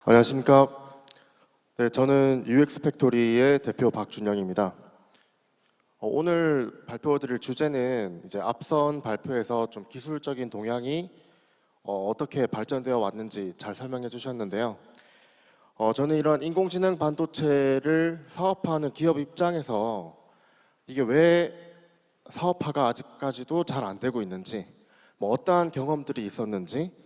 안녕하십니까. 네, 저는 UX 팩토리의 대표 박준영입니다. 오늘 발표드릴 주제는 이제 앞선 발표에서 좀 기술적인 동향이 어떻게 발전되어 왔는지 잘 설명해 주셨는데요. 저는 이런 인공지능 반도체를 사업화하는 기업 입장에서 이게 왜 사업화가 아직까지도 잘 안 되고 있는지, 뭐 어떠한 경험들이 있었는지,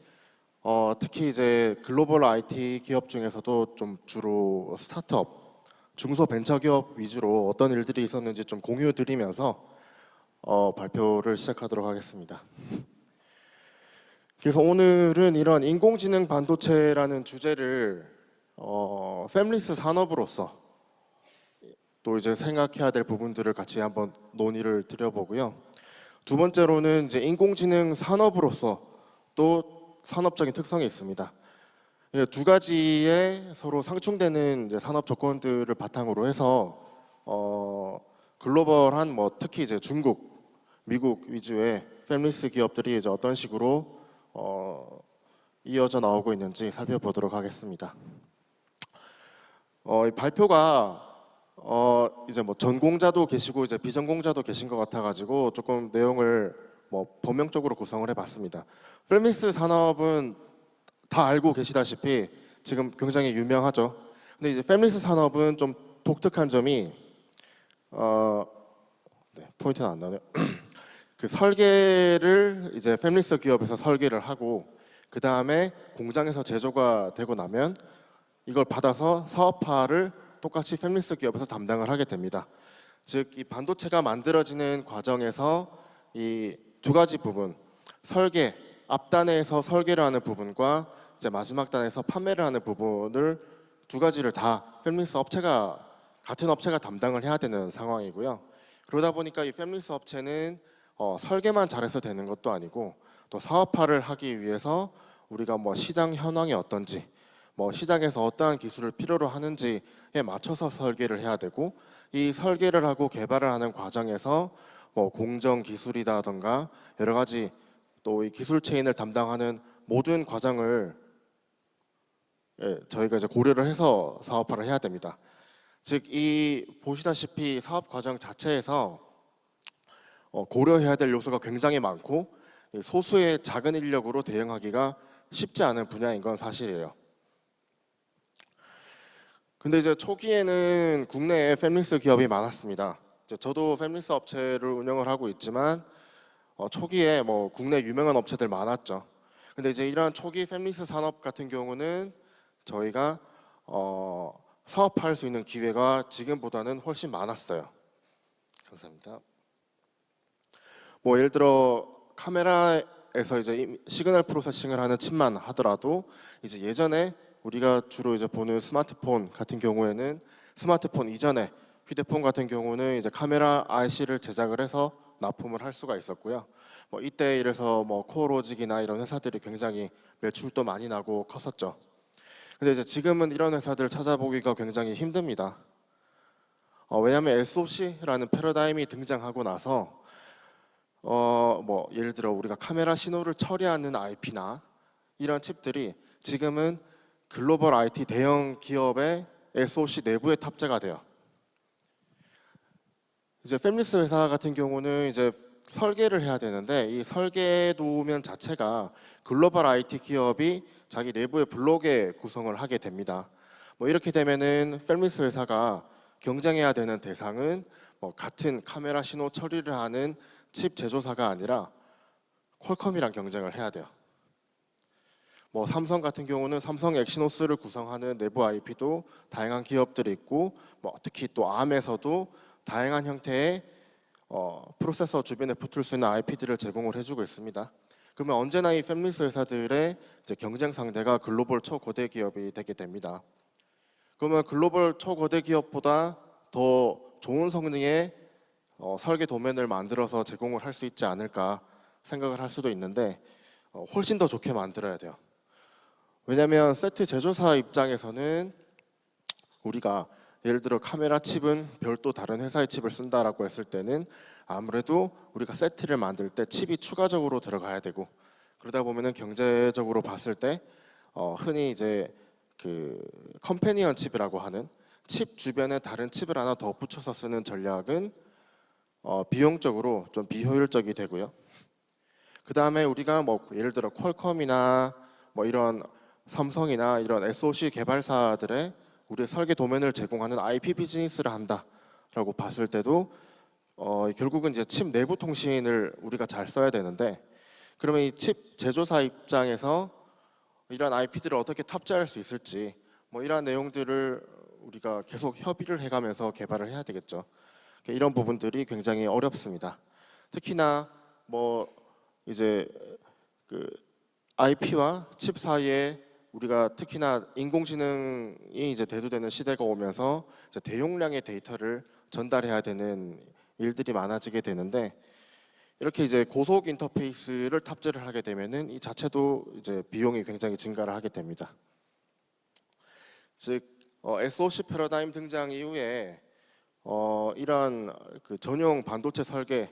특히 이제 글로벌 IT 기업 중에서도 좀 주로 스타트업, 중소벤처기업 위주로 어떤 일들이 있었는지 좀 공유 드리면서 발표를 시작하도록 하겠습니다. 그래서 오늘은 이런 인공지능 반도체라는 주제를 팹리스 산업으로서 또 이제 생각해야 될 부분들을 같이 한번 논의를 드려보고요. 두 번째로는 이제 인공지능 산업으로서 또 산업적인 특성이 있습니다. 두 가지의 서로 상충되는 이제 산업 조건들을 바탕으로 해서 글로벌한 뭐 특히 이제 중국, 미국 위주의 팹리스 기업들이 이제 어떤 식으로 이어져 나오고 있는지 살펴보도록 하겠습니다. 이 발표가 이제 뭐 전공자도 계시고 이제 비전공자도 계신 것 같아가지고 조금 내용을 뭐 범용적으로 구성을 해봤습니다. 팹리스 산업은 다 알고 계시다시피 지금 굉장히 유명하죠. 근데 이제 팹리스 산업은 좀 독특한 점이 네, 포인트는 안 나네요. 그 설계를 이제 팹리스 기업에서 설계를 하고 그 다음에 공장에서 제조가 되고 나면 이걸 받아서 사업화를 똑같이 팹리스 기업에서 담당을 하게 됩니다. 즉 이 반도체가 만들어지는 과정에서 이 두 가지 부분, 설계, 앞단에서 설계를 하는 부분과 이제 마지막 단에서 판매를 하는 부분을 두 가지를 다 팹리스 업체가 같은 업체가 담당을 해야 되는 상황이고요. 그러다 보니까 이 팹리스 업체는 설계만 잘해서 되는 것도 아니고 또 사업화를 하기 위해서 우리가 뭐 시장 현황이 어떤지, 뭐 시장에서 어떠한 기술을 필요로 하는지에 맞춰서 설계를 해야 되고 이 설계를 하고 개발을 하는 과정에서 뭐 공정 기술이라던가 여러 가지 또 이 기술 체인을 담당하는 모든 과정을 저희가 이제 고려를 해서 사업화를 해야 됩니다. 즉 이 보시다시피 사업 과정 자체에서 고려해야 될 요소가 굉장히 많고 소수의 작은 인력으로 대응하기가 쉽지 않은 분야인 건 사실이에요. 근데 이제 초기에는 국내에 팹리스 기업이 많았습니다. 이제 저도 팹리스 업체를 운영을 하고 있지만 초기에 뭐 국내 유명한 업체들 많았죠. 근데 이제 이런 초기 팹리스 산업 같은 경우는 저희가 사업할 수 있는 기회가 지금보다는 훨씬 많았어요. 감사합니다. 뭐 예를 들어 카메라에서 이제 시그널 프로세싱을 하는 칩만 하더라도 이제 예전에 우리가 주로 이제 보는 스마트폰 같은 경우에는 스마트폰 이전에 휴대폰 같은 경우는 이제 카메라 IC를 제작을 해서 납품을 할 수가 있었고요. 뭐 이때 이래서 뭐 코어로직이나 이런 회사들이 굉장히 매출도 많이 나고 컸었죠. 근데 이제 지금은 이런 회사들 찾아보기가 굉장히 힘듭니다. 왜냐하면 SOC라는 패러다임이 등장하고 나서 뭐 예를 들어 우리가 카메라 신호를 처리하는 IP나 이런 칩들이 지금은 글로벌 IT 대형 기업의 SOC 내부에 탑재가 돼요. 이제 팹리스 회사 같은 경우는 이제 설계를 해야 되는데 이 설계 도면 자체가 글로벌 IT 기업이 자기 내부의 블록에 구성을 하게 됩니다. 뭐 이렇게 되면은 팹리스 회사가 경쟁해야 되는 대상은 뭐 같은 카메라 신호 처리를 하는 칩 제조사가 아니라 퀄컴이랑 경쟁을 해야 돼요. 뭐 삼성 같은 경우는 삼성 엑시노스를 구성하는 내부 IP도 다양한 기업들이 있고 뭐 특히 또 ARM에서도 다양한 형태의 프로세서 주변에 붙을 수 있는 IP들을 제공을 해주고 있습니다. 그러면 언제나 이 팹리스 회사들의 이제 경쟁 상대가 글로벌 초거대 기업이 되게 됩니다. 그러면 글로벌 초거대 기업보다 더 좋은 성능의 설계 도면을 만들어서 제공을 할 수 있지 않을까 생각을 할 수도 있는데 훨씬 더 좋게 만들어야 돼요. 왜냐하면 세트 제조사 입장에서는 우리가 예를 들어 카메라 칩은 별도 다른 회사의 칩을 쓴다라고 했을 때는 아무래도 우리가 세트를 만들 때 칩이 추가적으로 들어가야 되고 그러다 보면은 경제적으로 봤을 때 흔히 이제 그 컴패니언 칩이라고 하는 칩 주변에 다른 칩을 하나 더 붙여서 쓰는 전략은 비용적으로 좀 비효율적이 되고요. 그 다음에 우리가 뭐 예를 들어 퀄컴이나 뭐 이런 삼성이나 이런 SoC 개발사들의 우리의 설계 도면을 제공하는 IP 비즈니스를 한다라고 봤을 때도 결국은 이제 칩 내부 통신을 우리가 잘 써야 되는데, 그러면 이 칩 제조사 입장에서 이런 IP들을 어떻게 탑재할 수 있을지 뭐 이런 내용들을 우리가 계속 협의를 해가면서 개발을 해야 되겠죠. 이런 부분들이 굉장히 어렵습니다. 특히나 뭐 이제 그 IP와 칩 사이에 우리가 특히나 인공지능이 이제 대두되는 시대가 오면서 이제 대용량의 데이터를 전달해야 되는 일들이 많아지게 되는데, 이렇게 이제 고속 인터페이스를 탑재를 하게 되면은 이 자체도 이제 비용이 굉장히 증가를 하게 됩니다. 즉 SoC 패러다임 등장 이후에 이런 그 전용 반도체 설계를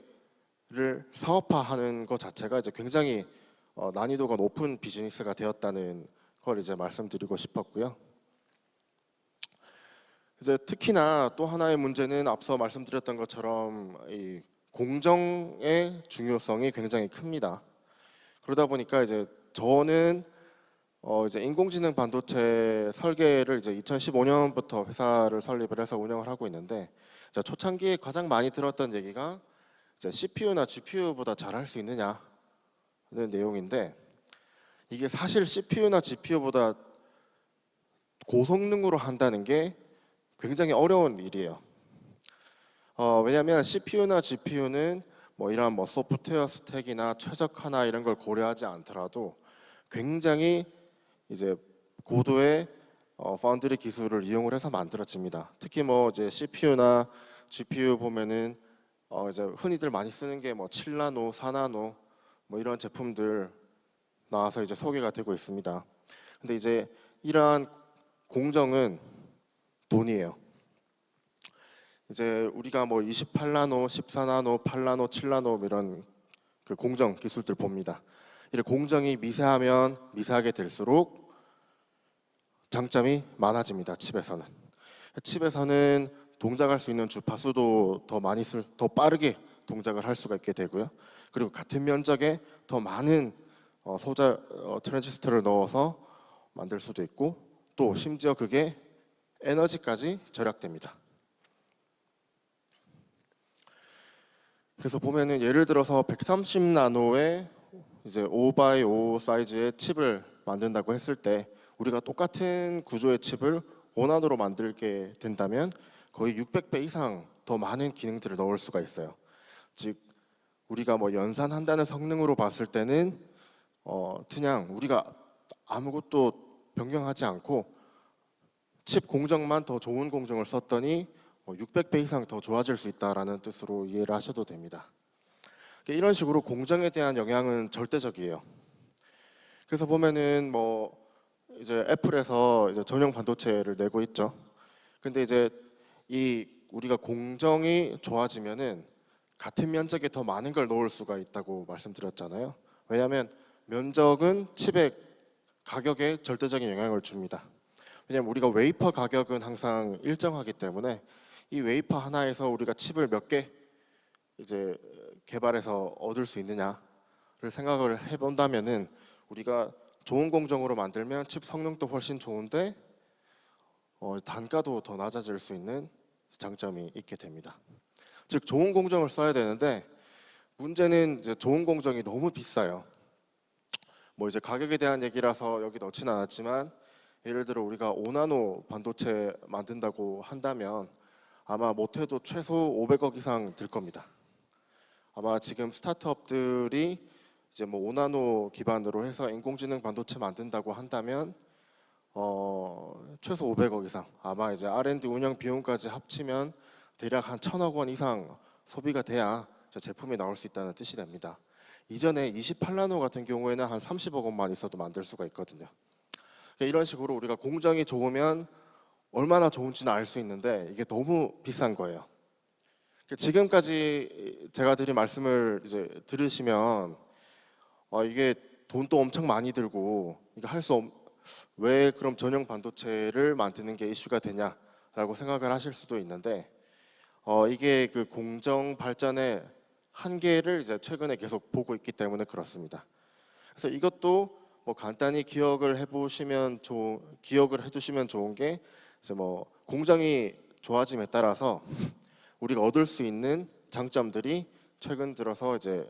사업화하는 것 자체가 이제 굉장히 난이도가 높은 비즈니스가 되었다는 걸 이제 말씀드리고 싶었고요. 이제 특히나 또 하나의 문제는 앞서 말씀드렸던 것처럼 이 공정의 중요성이 굉장히 큽니다. 그러다 보니까 이제 저는 이제 인공지능 반도체 설계를 이제 2015년부터 회사를 설립을 해서 운영을 하고 있는데, 초창기에 가장 많이 들었던 얘기가 이제 CPU나 GPU보다 잘할 수 있느냐는 내용인데, 이게 사실 CPU나 GPU보다 고성능으로 한다는 게 굉장히 어려운 일이에요. 왜냐하면 CPU나 GPU는 뭐 이런 뭐 소프트웨어 스택이나 최적화나 이런 걸 고려하지 않더라도 굉장히 이제 고도의 파운드리 기술을 이용을 해서 만들어집니다. 특히 뭐 이제 CPU나 GPU 보면은 이제 흔히들 많이 쓰는 게 뭐 7나노, 4나노 뭐 이런 제품들 나와서 이제 소개가 되고 있습니다. 근데 이제 이러한 공정은 돈이에요. 이제 우리가 뭐 28나노, 14나노, 8나노, 7나노 이런 그 공정 기술들 봅니다. 이렇게 공정이 미세하면 미세하게 될수록 장점이 많아집니다. 칩에서는. 칩에서는 동작할 수 있는 주파수도 더 빠르게 동작을 할 수가 있게 되고요. 그리고 같은 면적에 더 많은 트랜지스터를 넣어서 만들 수도 있고, 또 심지어 그게 에너지까지 절약됩니다. 그래서 보면은 예를 들어서 130나노의 이제 5x5 사이즈의 칩을 만든다고 했을 때, 우리가 똑같은 구조의 칩을 5나노로 만들게 된다면 거의 600배 이상 더 많은 기능들을 넣을 수가 있어요. 즉 우리가 뭐 연산한다는 성능으로 봤을 때는 그냥 우리가 아무것도 변경하지 않고 칩 공정만 더 좋은 공정을 썼더니 600배 이상 더 좋아질 수 있다라는 뜻으로 이해를 하셔도 됩니다. 이런 식으로 공정에 대한 영향은 절대적이에요. 그래서 보면은 뭐 이제 애플에서 이제 전용 반도체를 내고 있죠. 근데 이제 이 우리가 공정이 좋아지면은 같은 면적에 더 많은 걸 넣을 수가 있다고 말씀드렸잖아요. 왜냐하면 면적은 칩의 가격에 절대적인 영향을 줍니다. 왜냐하면 우리가 웨이퍼 가격은 항상 일정하기 때문에 이 웨이퍼 하나에서 우리가 칩을 몇 개 이제 개발해서 얻을 수 있느냐를 생각을 해본다면은, 우리가 좋은 공정으로 만들면 칩 성능도 훨씬 좋은데 단가도 더 낮아질 수 있는 장점이 있게 됩니다. 즉 좋은 공정을 써야 되는데, 문제는 이제 좋은 공정이 너무 비싸요. 뭐 이제 가격에 대한 얘기라서 여기 넣지는 않았지만, 예를 들어 우리가 5나노 반도체 만든다고 한다면 아마 못해도 최소 500억 이상 들 겁니다. 아마 지금 스타트업들이 이제 뭐 5나노 기반으로 해서 인공지능 반도체 만든다고 한다면 최소 500억 이상, 아마 이제 R&D 운영 비용까지 합치면 대략 한 1,000억 원 이상 소비가 돼야 제품이 나올 수 있다는 뜻이 됩니다. 이전에 28나노 같은 경우에는 한 30억 원만 있어도 만들 수가 있거든요. 이런 식으로 우리가 공정이 좋으면 얼마나 좋은지는 알 수 있는데 이게 너무 비싼 거예요. 지금까지 제가 드린 말씀을 이제 들으시면 이게 돈도 엄청 많이 들고 이거 왜 그럼 전용 반도체를 만드는 게 이슈가 되냐라고 생각을 하실 수도 있는데 이게 그 공정 발전의 한계를 이제 최근에 계속 보고 있기 때문에 그렇습니다. 그래서 이것도 뭐 간단히 기억을 해두시면 좋은 게 이제 뭐 공정이 좋아짐에 따라서 우리가 얻을 수 있는 장점들이 최근 들어서 이제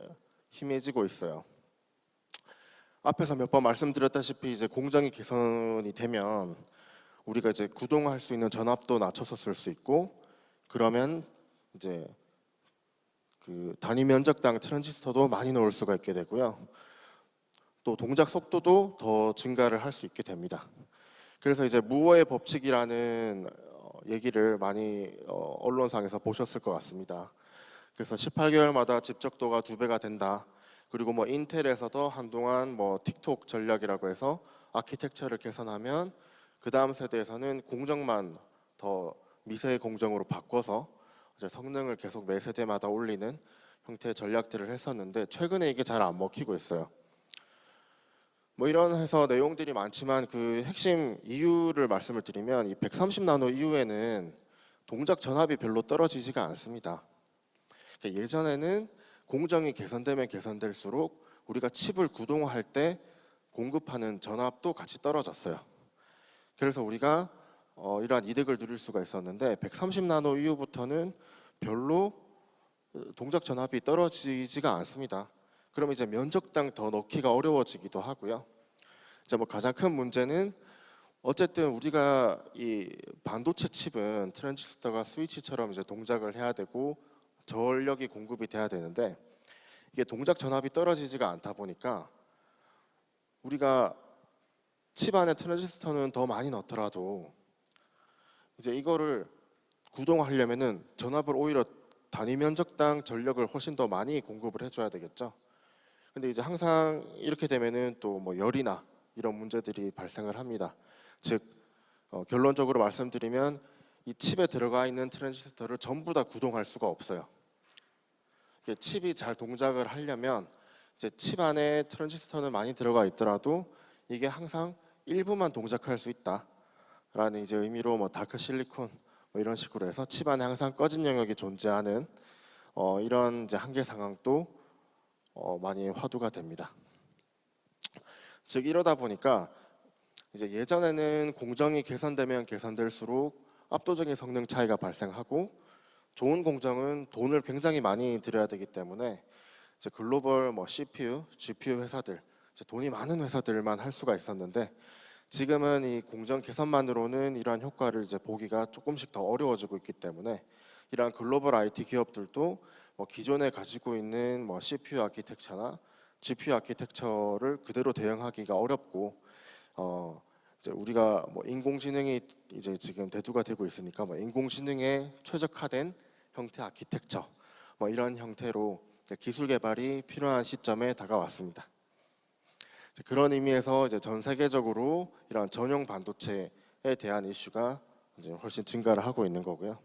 희미해지고 있어요. 앞에서 몇 번 말씀드렸다시피 이제 공정이 개선이 되면 우리가 이제 구동할 수 있는 전압도 낮춰서 쓸 수 있고, 그러면 이제 그 단위 면적당 트랜지스터도 많이 넣을 수가 있게 되고요. 또 동작 속도도 더 증가를 할 수 있게 됩니다. 그래서 이제 무어의 법칙이라는 얘기를 많이 언론상에서 보셨을 것 같습니다. 그래서 18개월마다 집적도가 2배가 된다. 그리고 뭐 인텔에서도 한동안 뭐 틱톡 전략이라고 해서 아키텍처를 개선하면 그 다음 세대에서는 공정만 더 미세 공정으로 바꿔서 이제 성능을 계속 매 세대마다 올리는 형태의 전략들을 했었는데, 최근에 이게 잘 안 먹히고 있어요. 뭐 이런 해서 내용들이 많지만 그 핵심 이유를 말씀을 드리면, 이 130나노 이후에는 동작 전압이 별로 떨어지지가 않습니다. 그러니까 예전에는 공정이 개선되면 개선될수록 우리가 칩을 구동할 때 공급하는 전압도 같이 떨어졌어요. 그래서 우리가 이러한 이득을 누릴 수가 있었는데, 130나노 이후부터는 별로 동작 전압이 떨어지지가 않습니다. 그럼 이제 면적당 더 넣기가 어려워지기도 하고요. 이제 뭐 가장 큰 문제는, 어쨌든 우리가 이 반도체 칩은 트랜지스터가 스위치처럼 이제 동작을 해야 되고 전력이 공급이 돼야 되는데, 이게 동작 전압이 떨어지지가 않다 보니까 우리가 칩 안에 트랜지스터는 더 많이 넣더라도 이제 이거를 구동하려면은 전압을 오히려 단위 면적당 전력을 훨씬 더 많이 공급을 해줘야 되겠죠. 근데 이제 항상 이렇게 되면은 또 뭐 열이나 이런 문제들이 발생을 합니다. 즉 결론적으로 말씀드리면, 이 칩에 들어가 있는 트랜지스터를 전부 다 구동할 수가 없어요. 칩이 잘 동작을 하려면 이제 칩 안에 트랜지스터는 많이 들어가 있더라도 이게 항상 일부만 동작할 수 있다라는 이제 의미로 뭐 다크 실리콘 뭐 이런 식으로 해서 칩 안에 항상 꺼진 영역이 존재하는 이런 이제 한계 상황도 많이 화두가 됩니다. 즉 이러다 보니까 이제 예전에는 공정이 개선되면 개선될수록 압도적인 성능 차이가 발생하고, 좋은 공정은 돈을 굉장히 많이 들여야 되기 때문에 이제 글로벌 뭐 CPU, GPU 회사들, 이제 돈이 많은 회사들만 할 수가 있었는데, 지금은 이 공정 개선만으로는 이러한 효과를 이제 보기가 조금씩 더 어려워지고 있기 때문에, 이러한 글로벌 IT 기업들도 뭐 기존에 가지고 있는 뭐 CPU 아키텍처나 GPU 아키텍처를 그대로 대응하기가 어렵고, 이제 우리가 뭐 인공지능이 이제 지금 대두가 되고 있으니까 뭐 인공지능에 최적화된 형태 아키텍처 뭐 이런 형태로 기술 개발이 필요한 시점에 다가왔습니다. 그런 의미에서 이제 전 세계적으로 이런 전용 반도체에 대한 이슈가 이제 훨씬 증가를 하고 있는 거고요.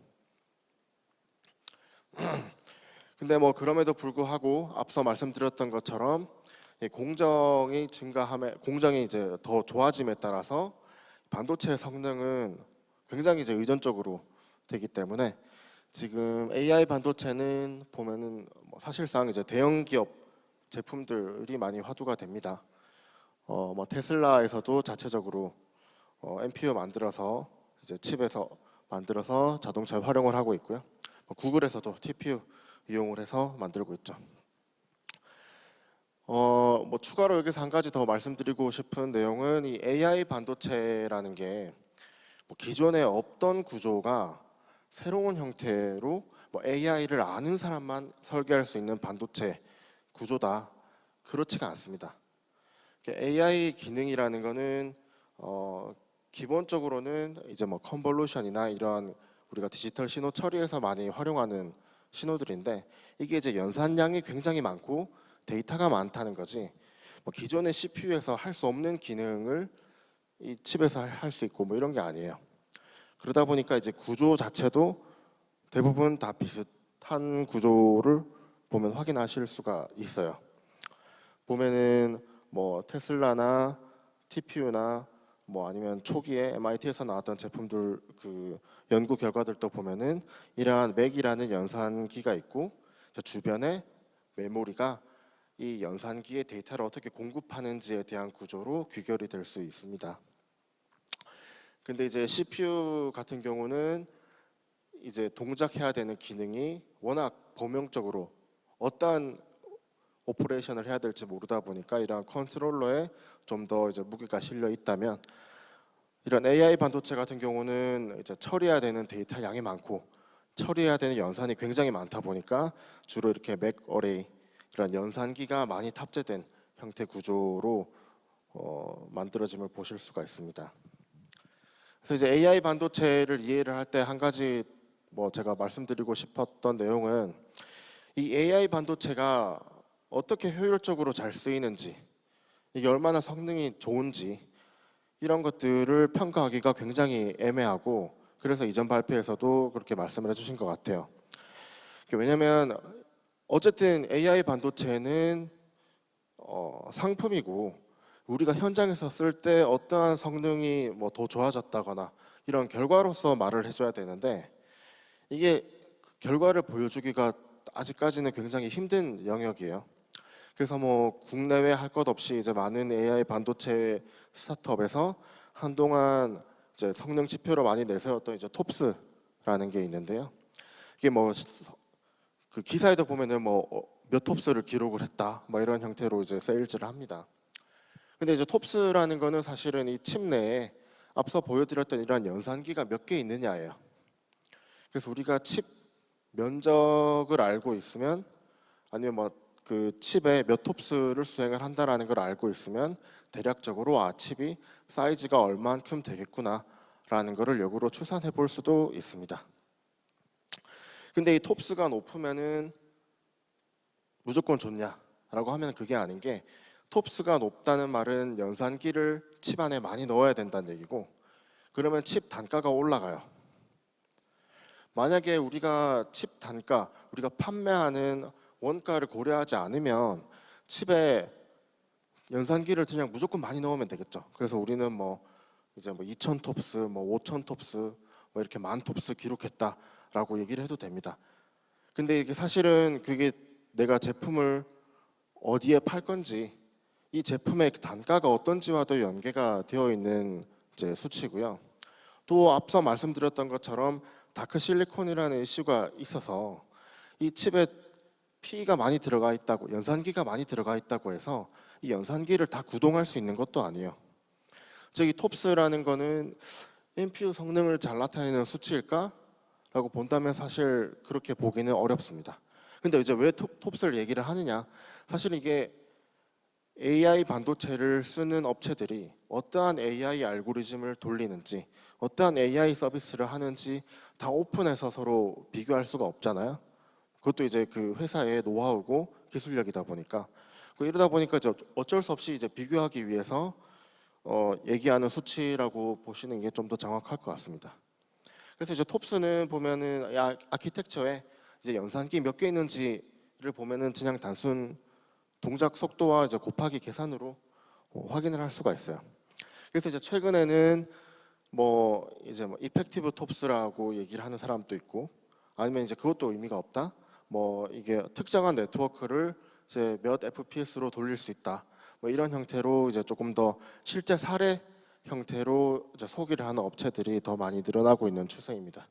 근데 뭐 그럼에도 불구하고 앞서 말씀드렸던 것처럼 공정이 공정이 이제 더 좋아짐에 따라서 반도체 성능은 굉장히 이제 의존적으로 되기 때문에, 지금 AI 반도체는 보면은 뭐 사실상 이제 대형 기업 제품들이 많이 화두가 됩니다. 뭐 테슬라에서도 자체적으로 NPU 만들어서 이제 칩에서 만들어서 자동차에 활용을 하고 있고요. 구글에서도 TPU 이용을 해서 만들고 있죠. 뭐 추가로 여기서 한 가지 더 말씀드리고 싶은 내용은, 이 AI 반도체라는 게 뭐 기존에 없던 구조가 새로운 형태로 뭐 AI를 아는 사람만 설계할 수 있는 반도체 구조다, 그렇지가 않습니다. AI 기능이라는 거는 기본적으로는 이제 뭐 컨볼루션이나 이러한 우리가 디지털 신호 처리에서 많이 활용하는 신호들인데, 이게 이제 연산량이 굉장히 많고 데이터가 많다는 거지, 뭐 기존의 CPU에서 할 수 없는 기능을 이 칩에서 할 수 있고 뭐 이런 게 아니에요. 그러다 보니까 이제 구조 자체도 대부분 다 비슷한 구조를 보면 확인하실 수가 있어요. 보면은 뭐 테슬라나 TPU나 뭐 아니면 초기에 MIT에서 나왔던 제품들 그 연구 결과들도 보면은 이러한 맥이라는 연산기가 있고 주변에 메모리가 이 연산기의 데이터를 어떻게 공급하는지에 대한 구조로 귀결이 될 수 있습니다. 근데 이제 CPU 같은 경우는 이제 동작해야 되는 기능이 워낙 범용적으로 어떠한 오퍼레이션을 해야 될지 모르다 보니까 이런 컨트롤러에 좀 더 이제 무게가 실려 있다면, 이런 AI 반도체 같은 경우는 이제 처리해야 되는 데이터 양이 많고 처리해야 되는 연산이 굉장히 많다 보니까 주로 이렇게 맥 어레이, 이런 연산기가 많이 탑재된 형태 구조로 만들어짐을 보실 수가 있습니다. 그래서 이제 AI 반도체를 이해를 할 때 한 가지 뭐 제가 말씀드리고 싶었던 내용은, 이 AI 반도체가 어떻게 효율적으로 잘 쓰이는지, 이게 얼마나 성능이 좋은지 이런 것들을 평가하기가 굉장히 애매하고, 그래서 이전 발표에서도 그렇게 말씀을 해주신 것 같아요. 왜냐하면 어쨌든 AI 반도체는 상품이고 우리가 현장에서 쓸 때 어떠한 성능이 뭐 더 좋아졌다거나 이런 결과로서 말을 해줘야 되는데, 이게 결과를 보여주기가 아직까지는 굉장히 힘든 영역이에요. 그래서 뭐 국내외 할 것 없이 이제 많은 AI 반도체 스타트업에서 한동안 이제 성능 지표로 많이 내세웠던 이제 톱스라는 게 있는데요. 이게 뭐 그 기사에도 보면은 뭐 몇 톱스를 기록을 했다, 뭐 이런 형태로 이제 세일즈를 합니다. 근데 이제 톱스라는 거는 사실은 이 칩 내에 앞서 보여드렸던 이러한 연산기가 몇 개 있느냐예요. 그래서 우리가 칩 면적을 알고 있으면, 아니면 뭐 그 칩에 몇 톱스를 수행을 한다라는 걸 알고 있으면 대략적으로 칩이 사이즈가 얼만큼 되겠구나라는 거를 역으로 추산해 볼 수도 있습니다. 근데 이 톱스가 높으면은 무조건 좋냐라고 하면 그게 아닌 게, 톱스가 높다는 말은 연산기를 칩 안에 많이 넣어야 된다는 얘기고, 그러면 칩 단가가 올라가요. 만약에 우리가 칩 단가, 우리가 판매하는 원가를 고려하지 않으면 칩에 연산기를 그냥 무조건 많이 넣으면 되겠죠. 그래서 우리는 뭐 이제 뭐 2,000 톱스, 뭐 5,000 톱스, 뭐 이렇게 만 톱스 기록했다라고 얘기를 해도 됩니다. 근데 이게 사실은 그게 내가 제품을 어디에 팔 건지, 이 제품의 단가가 어떤지와도 연계가 되어 있는 이제 수치고요. 또 앞서 말씀드렸던 것처럼 다크 실리콘이라는 이슈가 있어서 이 칩에 피가 많이 들어가 있다고, 연산기가 많이 들어가 있다고 해서 이 연산기를 다 구동할 수 있는 것도 아니에요. 즉 이 톱스라는 거는 NPU 성능을 잘 나타내는 수치일까? 라고 본다면 사실 그렇게 보기는 어렵습니다. 근데 이제 왜 톱스를 얘기를 하느냐? 사실 이게 AI 반도체를 쓰는 업체들이 어떠한 AI 알고리즘을 돌리는지, 어떠한 AI 서비스를 하는지 다 오픈해서 서로 비교할 수가 없잖아요. 그것도 이제 그 회사의 노하우고 기술력이다 보니까, 이러다 보니까 이제 어쩔 수 없이 이제 비교하기 위해서 얘기하는 수치라고 보시는 게 좀 더 정확할 것 같습니다. 그래서 이제 톱스는 보면은 아키텍처에 이제 연산기 몇 개 있는지를 보면은 그냥 단순 동작 속도와 이제 곱하기 계산으로 확인을 할 수가 있어요. 그래서 이제 최근에는 뭐 이제 뭐 이펙티브 톱스라고 얘기를 하는 사람도 있고, 아니면 이제 그것도 의미가 없다, 뭐 이게 특정한 네트워크를 이제 몇 FPS로 돌릴 수 있다, 뭐 이런 형태로 이제 조금 더 실제 사례 형태로 이제 소개를 하는 업체들이 더 많이 늘어나고 있는 추세입니다.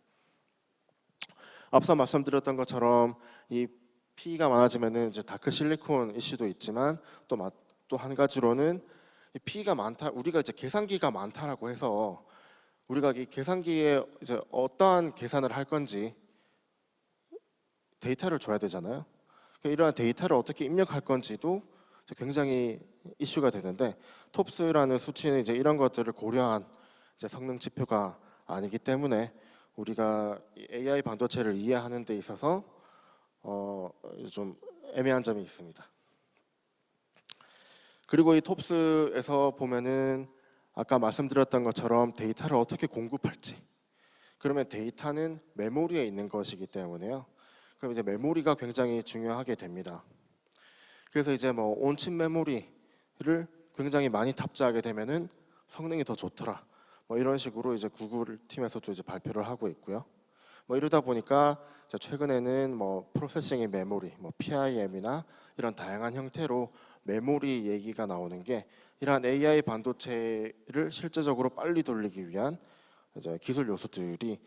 앞서 말씀드렸던 것처럼 이 피가 많아지면은 이제 다크 실리콘 이슈도 있지만, 또 한 가지로는 이 피가 많다, 우리가 이제 계산기가 많다라고 해서 우리가 이 계산기에 이제 어떠한 계산을 할 건지 데이터를 줘야 되잖아요. 이러한 데이터를 어떻게 입력할 건지도 굉장히 이슈가 되는데, 톱스라는 수치는 이제 이런 것들을 고려한 이제 성능 지표가 아니기 때문에 우리가 AI 반도체를 이해하는 데 있어서 좀 애매한 점이 있습니다. 그리고 이 톱스에서 보면은 아까 말씀드렸던 것처럼 데이터를 어떻게 공급할지, 그러면 데이터는 메모리에 있는 것이기 때문에요. 그럼 이제 메모리가 굉장히 중요하게 됩니다. 그래서 이제 뭐 온칩 메모리를 굉장히 많이 탑재하게 되면은 성능이 더 좋더라. 뭐 이런 식으로 이제 구글 팀에서도 이제 발표를 하고 있고요. 뭐 이러다 보니까 최근에는 뭐 프로세싱의 메모리, 뭐 PIM이나 이런 다양한 형태로 메모리 얘기가 나오는 게 이러한 AI 반도체를 실제적으로 빨리 돌리기 위한 이제 기술 요소들이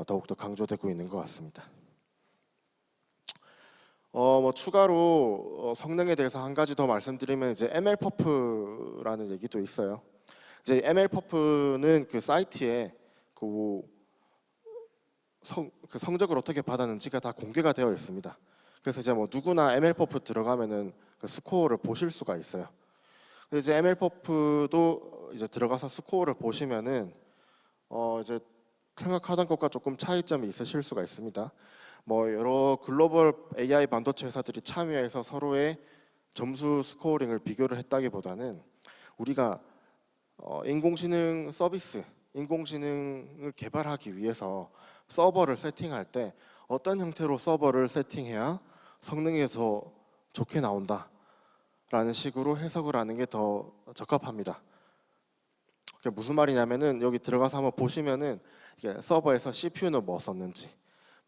더욱더 강조되고 있는 것 같습니다. 뭐 추가로 성능에 대해서 한 가지 더 말씀드리면 이제 MLPerf라는 얘기도 있어요. 이제 MLPerf는 그 사이트에 그 성적을 어떻게 받았는지가 다 공개가 되어 있습니다. 그래서 이제 뭐 누구나 MLPerf 들어가면은 그 스코어를 보실 수가 있어요. 근데 이제 MLPerf도 이제 들어가서 스코어를 보시면은 이제 생각하던 것과 조금 차이점이 있으실 수가 있습니다. 뭐 여러 글로벌 AI 반도체 회사들이 참여해서 서로의 점수 스코어링을 비교를 했다기보다는 우리가 인공지능 서비스, 인공지능을 개발하기 위해서 서버를 세팅할 때 어떤 형태로 서버를 세팅해야 성능이 더 좋게 나온다라는 식으로 해석을 하는 게 더 적합합니다. 그게 무슨 말이냐면은 여기 들어가서 한번 보시면은 이게 서버에서 CPU는 뭐 썼는지,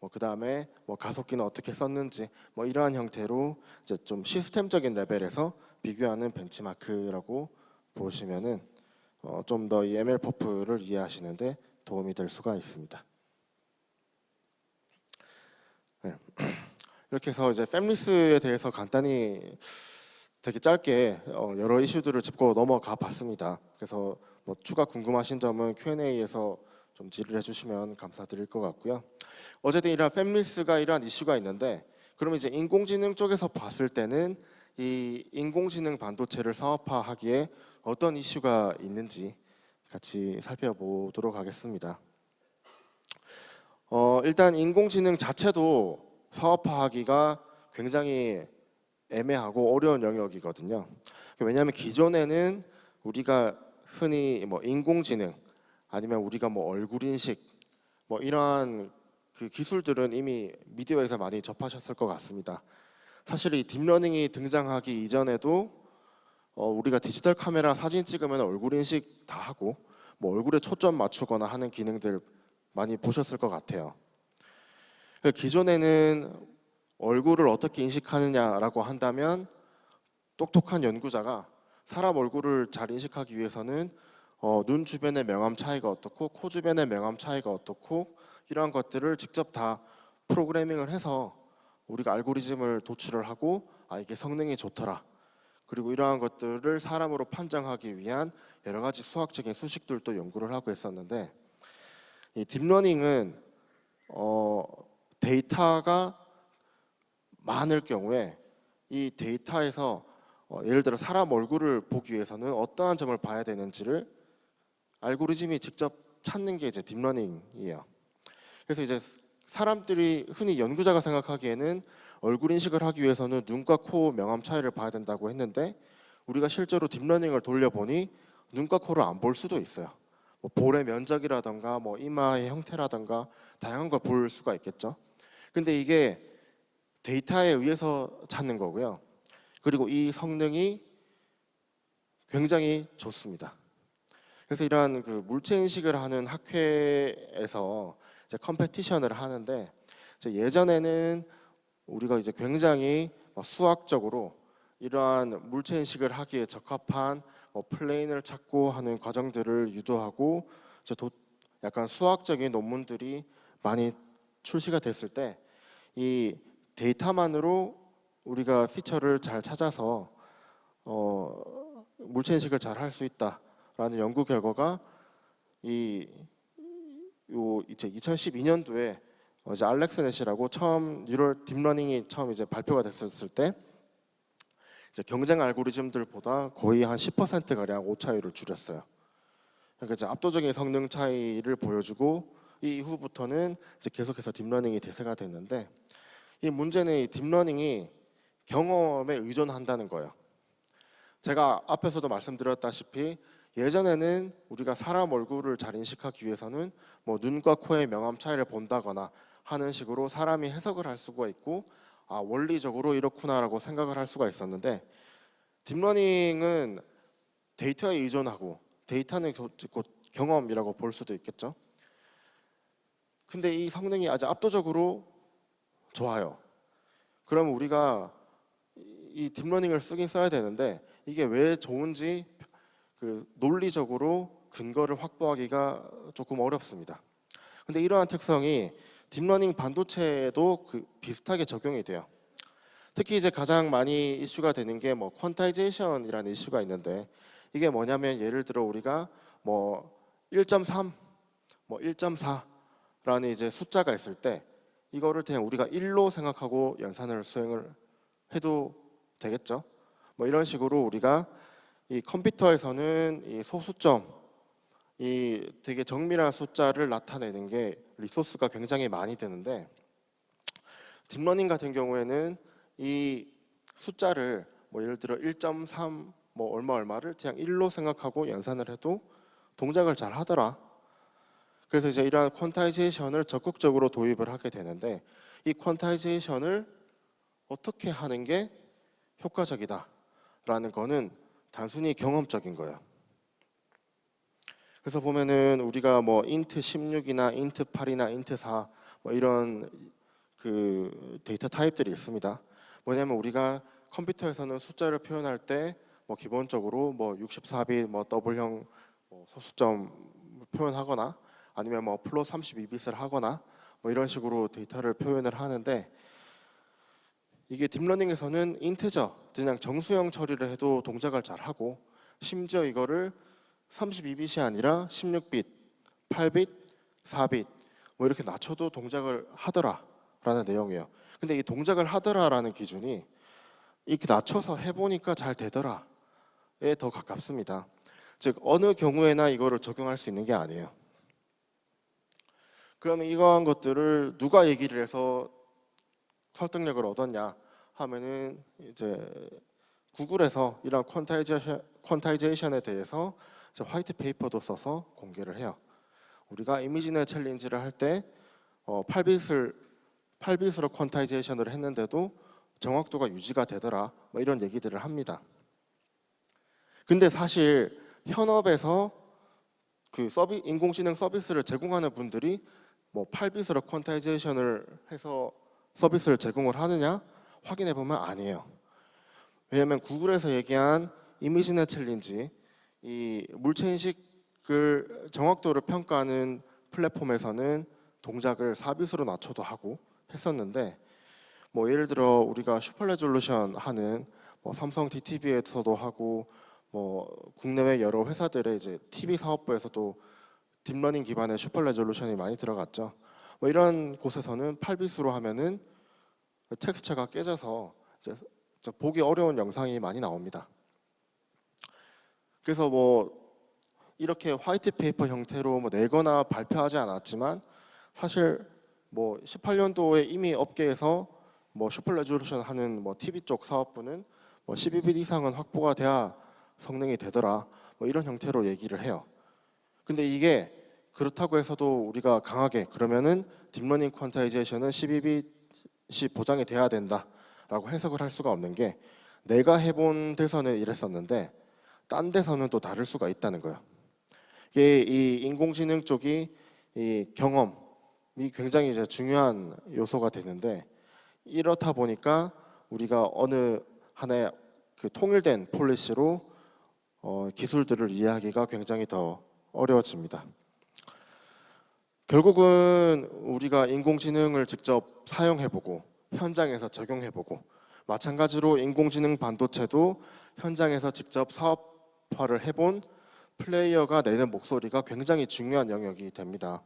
뭐 그 다음에 뭐 가속기는 어떻게 썼는지, 뭐 이러한 형태로 이제 좀 시스템적인 레벨에서 비교하는 벤치마크라고 보시면은 좀 더 이 MLPerf를 이해하시는데 도움이 될 수가 있습니다. 네. 이렇게 해서 이제 팹리스에 대해서 간단히 되게 짧게 여러 이슈들을 짚고 넘어가 봤습니다. 그래서 뭐 추가 궁금하신 점은 Q&A에서 좀 질의를 해주시면 감사드릴 것 같고요. 어쨌든 이러한 팹리스가 이러한 이슈가 있는데, 그러면 이제 인공지능 쪽에서 봤을 때는 이 인공지능 반도체를 사업화하기에 어떤 이슈가 있는지 같이 살펴보도록 하겠습니다. 일단 인공지능 자체도 사업화하기가 굉장히 애매하고 어려운 영역이거든요. 왜냐하면 기존에는 우리가 흔히 뭐 인공지능 아니면 우리가 뭐 얼굴 인식 뭐 이러한 그 기술들은 이미 미디어에서 많이 접하셨을 것 같습니다. 사실 이 딥러닝이 등장하기 이전에도 우리가 디지털 카메라 사진 찍으면 얼굴 인식 다 하고 뭐 얼굴에 초점 맞추거나 하는 기능들 많이 보셨을 것 같아요. 기존에는 얼굴을 어떻게 인식하느냐라고 한다면 똑똑한 연구자가 사람 얼굴을 잘 인식하기 위해서는 눈 주변의 명암 차이가 어떻고 코 주변의 명암 차이가 어떻고 이러한 것들을 직접 다 프로그래밍을 해서 우리가 알고리즘을 도출을 하고 이게 성능이 좋더라, 그리고 이러한 것들을 사람으로 판정하기 위한 여러 가지 수학적인 수식들도 연구를 하고 있었는데, 이 딥러닝은 데이터가 많을 경우에 이 데이터에서 예를 들어 사람 얼굴을 보기 위해서는 어떠한 점을 봐야 되는지를 알고리즘이 직접 찾는 게 이제 딥러닝이에요. 그래서 이제 사람들이 흔히 연구자가 생각하기에는 얼굴 인식을 하기 위해서는 눈과 코 명암 차이를 봐야 된다고 했는데, 우리가 실제로 딥러닝을 돌려보니 눈과 코를 안 볼 수도 있어요. 뭐 볼의 면적이라던가 뭐 이마의 형태라던가 다양한 걸 볼 수가 있겠죠. 근데 이게 데이터에 의해서 찾는 거고요. 그리고 이 성능이 굉장히 좋습니다. 그래서 이러한 그 물체 인식을 하는 학회에서 이제 컴페티션을 하는데, 이제 예전에는 우리가 이제 굉장히 수학적으로 이러한 물체 인식을 하기에 적합한 플레인을 찾고 하는 과정들을 유도하고 이제 약간 수학적인 논문들이 많이 출시가 됐을 때 이 데이터만으로 우리가 피처를 잘 찾아서 물체 인식을 잘 할 수 있다라는 연구 결과가 이제 2012년도에 이제 알렉스넷이라고 처음 뉴럴 딥러닝이 처음 이제 발표가 됐었을 때 이제 경쟁 알고리즘들보다 거의 한 10% 가량 오차율을 줄였어요. 그러니까 이제 압도적인 성능 차이를 보여주고 이 이후부터는 이제 계속해서 딥러닝이 대세가 됐는데, 이 문제는 이 딥러닝이 경험에 의존한다는 거예요. 제가 앞에서도 말씀드렸다시피 예전에는 우리가 사람 얼굴을 잘 인식하기 위해서는 뭐 눈과 코의 명암 차이를 본다거나 하는 식으로 사람이 해석을 할 수가 있고 원리적으로 이렇구나라고 생각을 할 수가 있었는데, 딥러닝은 데이터에 의존하고 데이터는 곧 경험이라고 볼 수도 있겠죠. 근데 이 성능이 아주 압도적으로 좋아요. 그러면 우리가 이 딥러닝을 쓰긴 써야 되는데 이게 왜 좋은지 그 논리적으로 근거를 확보하기가 조금 어렵습니다. 근데 이러한 특성이 딥러닝 반도체에도 비슷하게 적용이 돼요. 특히 이제 가장 많이 이슈가 되는 게 뭐 퀀타이제이션이라는 이슈가 있는데 이게 뭐냐면 예를 들어 우리가 뭐 1.3, 뭐 1.4라는 이제 숫자가 있을 때 이거를 그냥 우리가 1로 생각하고 연산을 수행을 해도 되겠죠. 뭐 이런 식으로 우리가 이 컴퓨터에서는 이 소수점, 이 되게 정밀한 숫자를 나타내는 게 리소스가 굉장히 많이 드는데 딥러닝 같은 경우에는 이 숫자를 뭐 예를 들어 1.3 뭐 얼마를 그냥 1로 생각하고 연산을 해도 동작을 잘 하더라. 그래서 이제 이러한 퀀타이제이션을 적극적으로 도입을 하게 되는데 이 퀀타이제이션을 어떻게 하는 게 효과적이다라는 거는 단순히 경험적인 거예요. 그래서 보면은 우리가 뭐 인트 16이나 인트 8이나 인트 4 뭐 이런 그 데이터 타입들이 있습니다. 뭐냐면 우리가 컴퓨터에서는 숫자를 표현할 때 뭐 기본적으로 뭐 64빗 뭐 더블형 뭐 소수점 표현하거나 아니면 뭐 플롯 32빗을 하거나 뭐 이런 식으로 데이터를 표현을 하는데 이게 딥러닝에서는 인테저 그냥 정수형 처리를 해도 동작을 잘 하고 심지어 이거를 32빗이 아니라 16빗, 8빗, 4빗 뭐 이렇게 낮춰도 동작을 하더라라는 내용이에요. 근데 이 동작을 하더라라는 기준이 이렇게 낮춰서 해보니까 잘 되더라에 더 가깝습니다. 즉 어느 경우에나 이거를 적용할 수 있는 게 아니에요. 그러면 이러한 것들을 누가 얘기를 해서 설득력을 얻었냐 하면은 이제 구글에서 이런 퀀타이제이션에 대해서 화이트 페이퍼도 써서 공개를 해요. 우리가 이미지넷 챌린지를 할 때 8빗으로 퀀타이제이션을 했는데도 정확도가 유지가 되더라. 뭐 이런 얘기들을 합니다. 근데 사실 현업에서 그 인공지능 서비스를 제공하는 분들이 뭐 8빗으로 퀀타이제이션을 해서 서비스를 제공을 하느냐 확인해 보면 아니에요. 왜냐하면 구글에서 얘기한 이미지넷 챌린지 이 물체 인식을 정확도를 평가하는 플랫폼에서는 동작을 4빗으로 낮춰도 하고 했었는데 뭐 예를 들어 우리가 슈퍼 레졸루션 하는 뭐 삼성 DTV에서도 하고 뭐 국내외 여러 회사들의 이제 TV 사업부에서도 딥러닝 기반의 슈퍼 레졸루션이 많이 들어갔죠. 뭐 이런 곳에서는 8빗으로 하면은 텍스처가 깨져서 이제 보기 어려운 영상이 많이 나옵니다. 그래서 뭐 이렇게 화이트 페이퍼 형태로 뭐 내거나 발표하지 않았지만 사실 뭐 18년도에 이미 업계에서 뭐 슈퍼 레졸루션 하는 뭐 TV 쪽 사업부는 뭐 12빗 이상은 확보가 돼야 성능이 되더라. 뭐 이런 형태로 얘기를 해요. 근데 이게 그렇다고 해서도 우리가 강하게 그러면은 딥러닝 퀀타이제이션은 12빗이 보장이 돼야 된다라고 해석을 할 수가 없는 게 내가 해본 데서는 이랬었는데 딴 데서는 또 다를 수가 있다는 거예요. 이게 이 인공지능 쪽이 이 경험이 굉장히 이제 중요한 요소가 되는데 이렇다 보니까 우리가 어느 하나의 그 통일된 폴리시로 기술들을 이해하기가 굉장히 더 어려워집니다. 결국은 우리가 인공지능을 직접 사용해보고 현장에서 적용해보고 마찬가지로 인공지능 반도체도 현장에서 직접 사업화를 해본 플레이어가 내는 목소리가 굉장히 중요한 영역이 됩니다.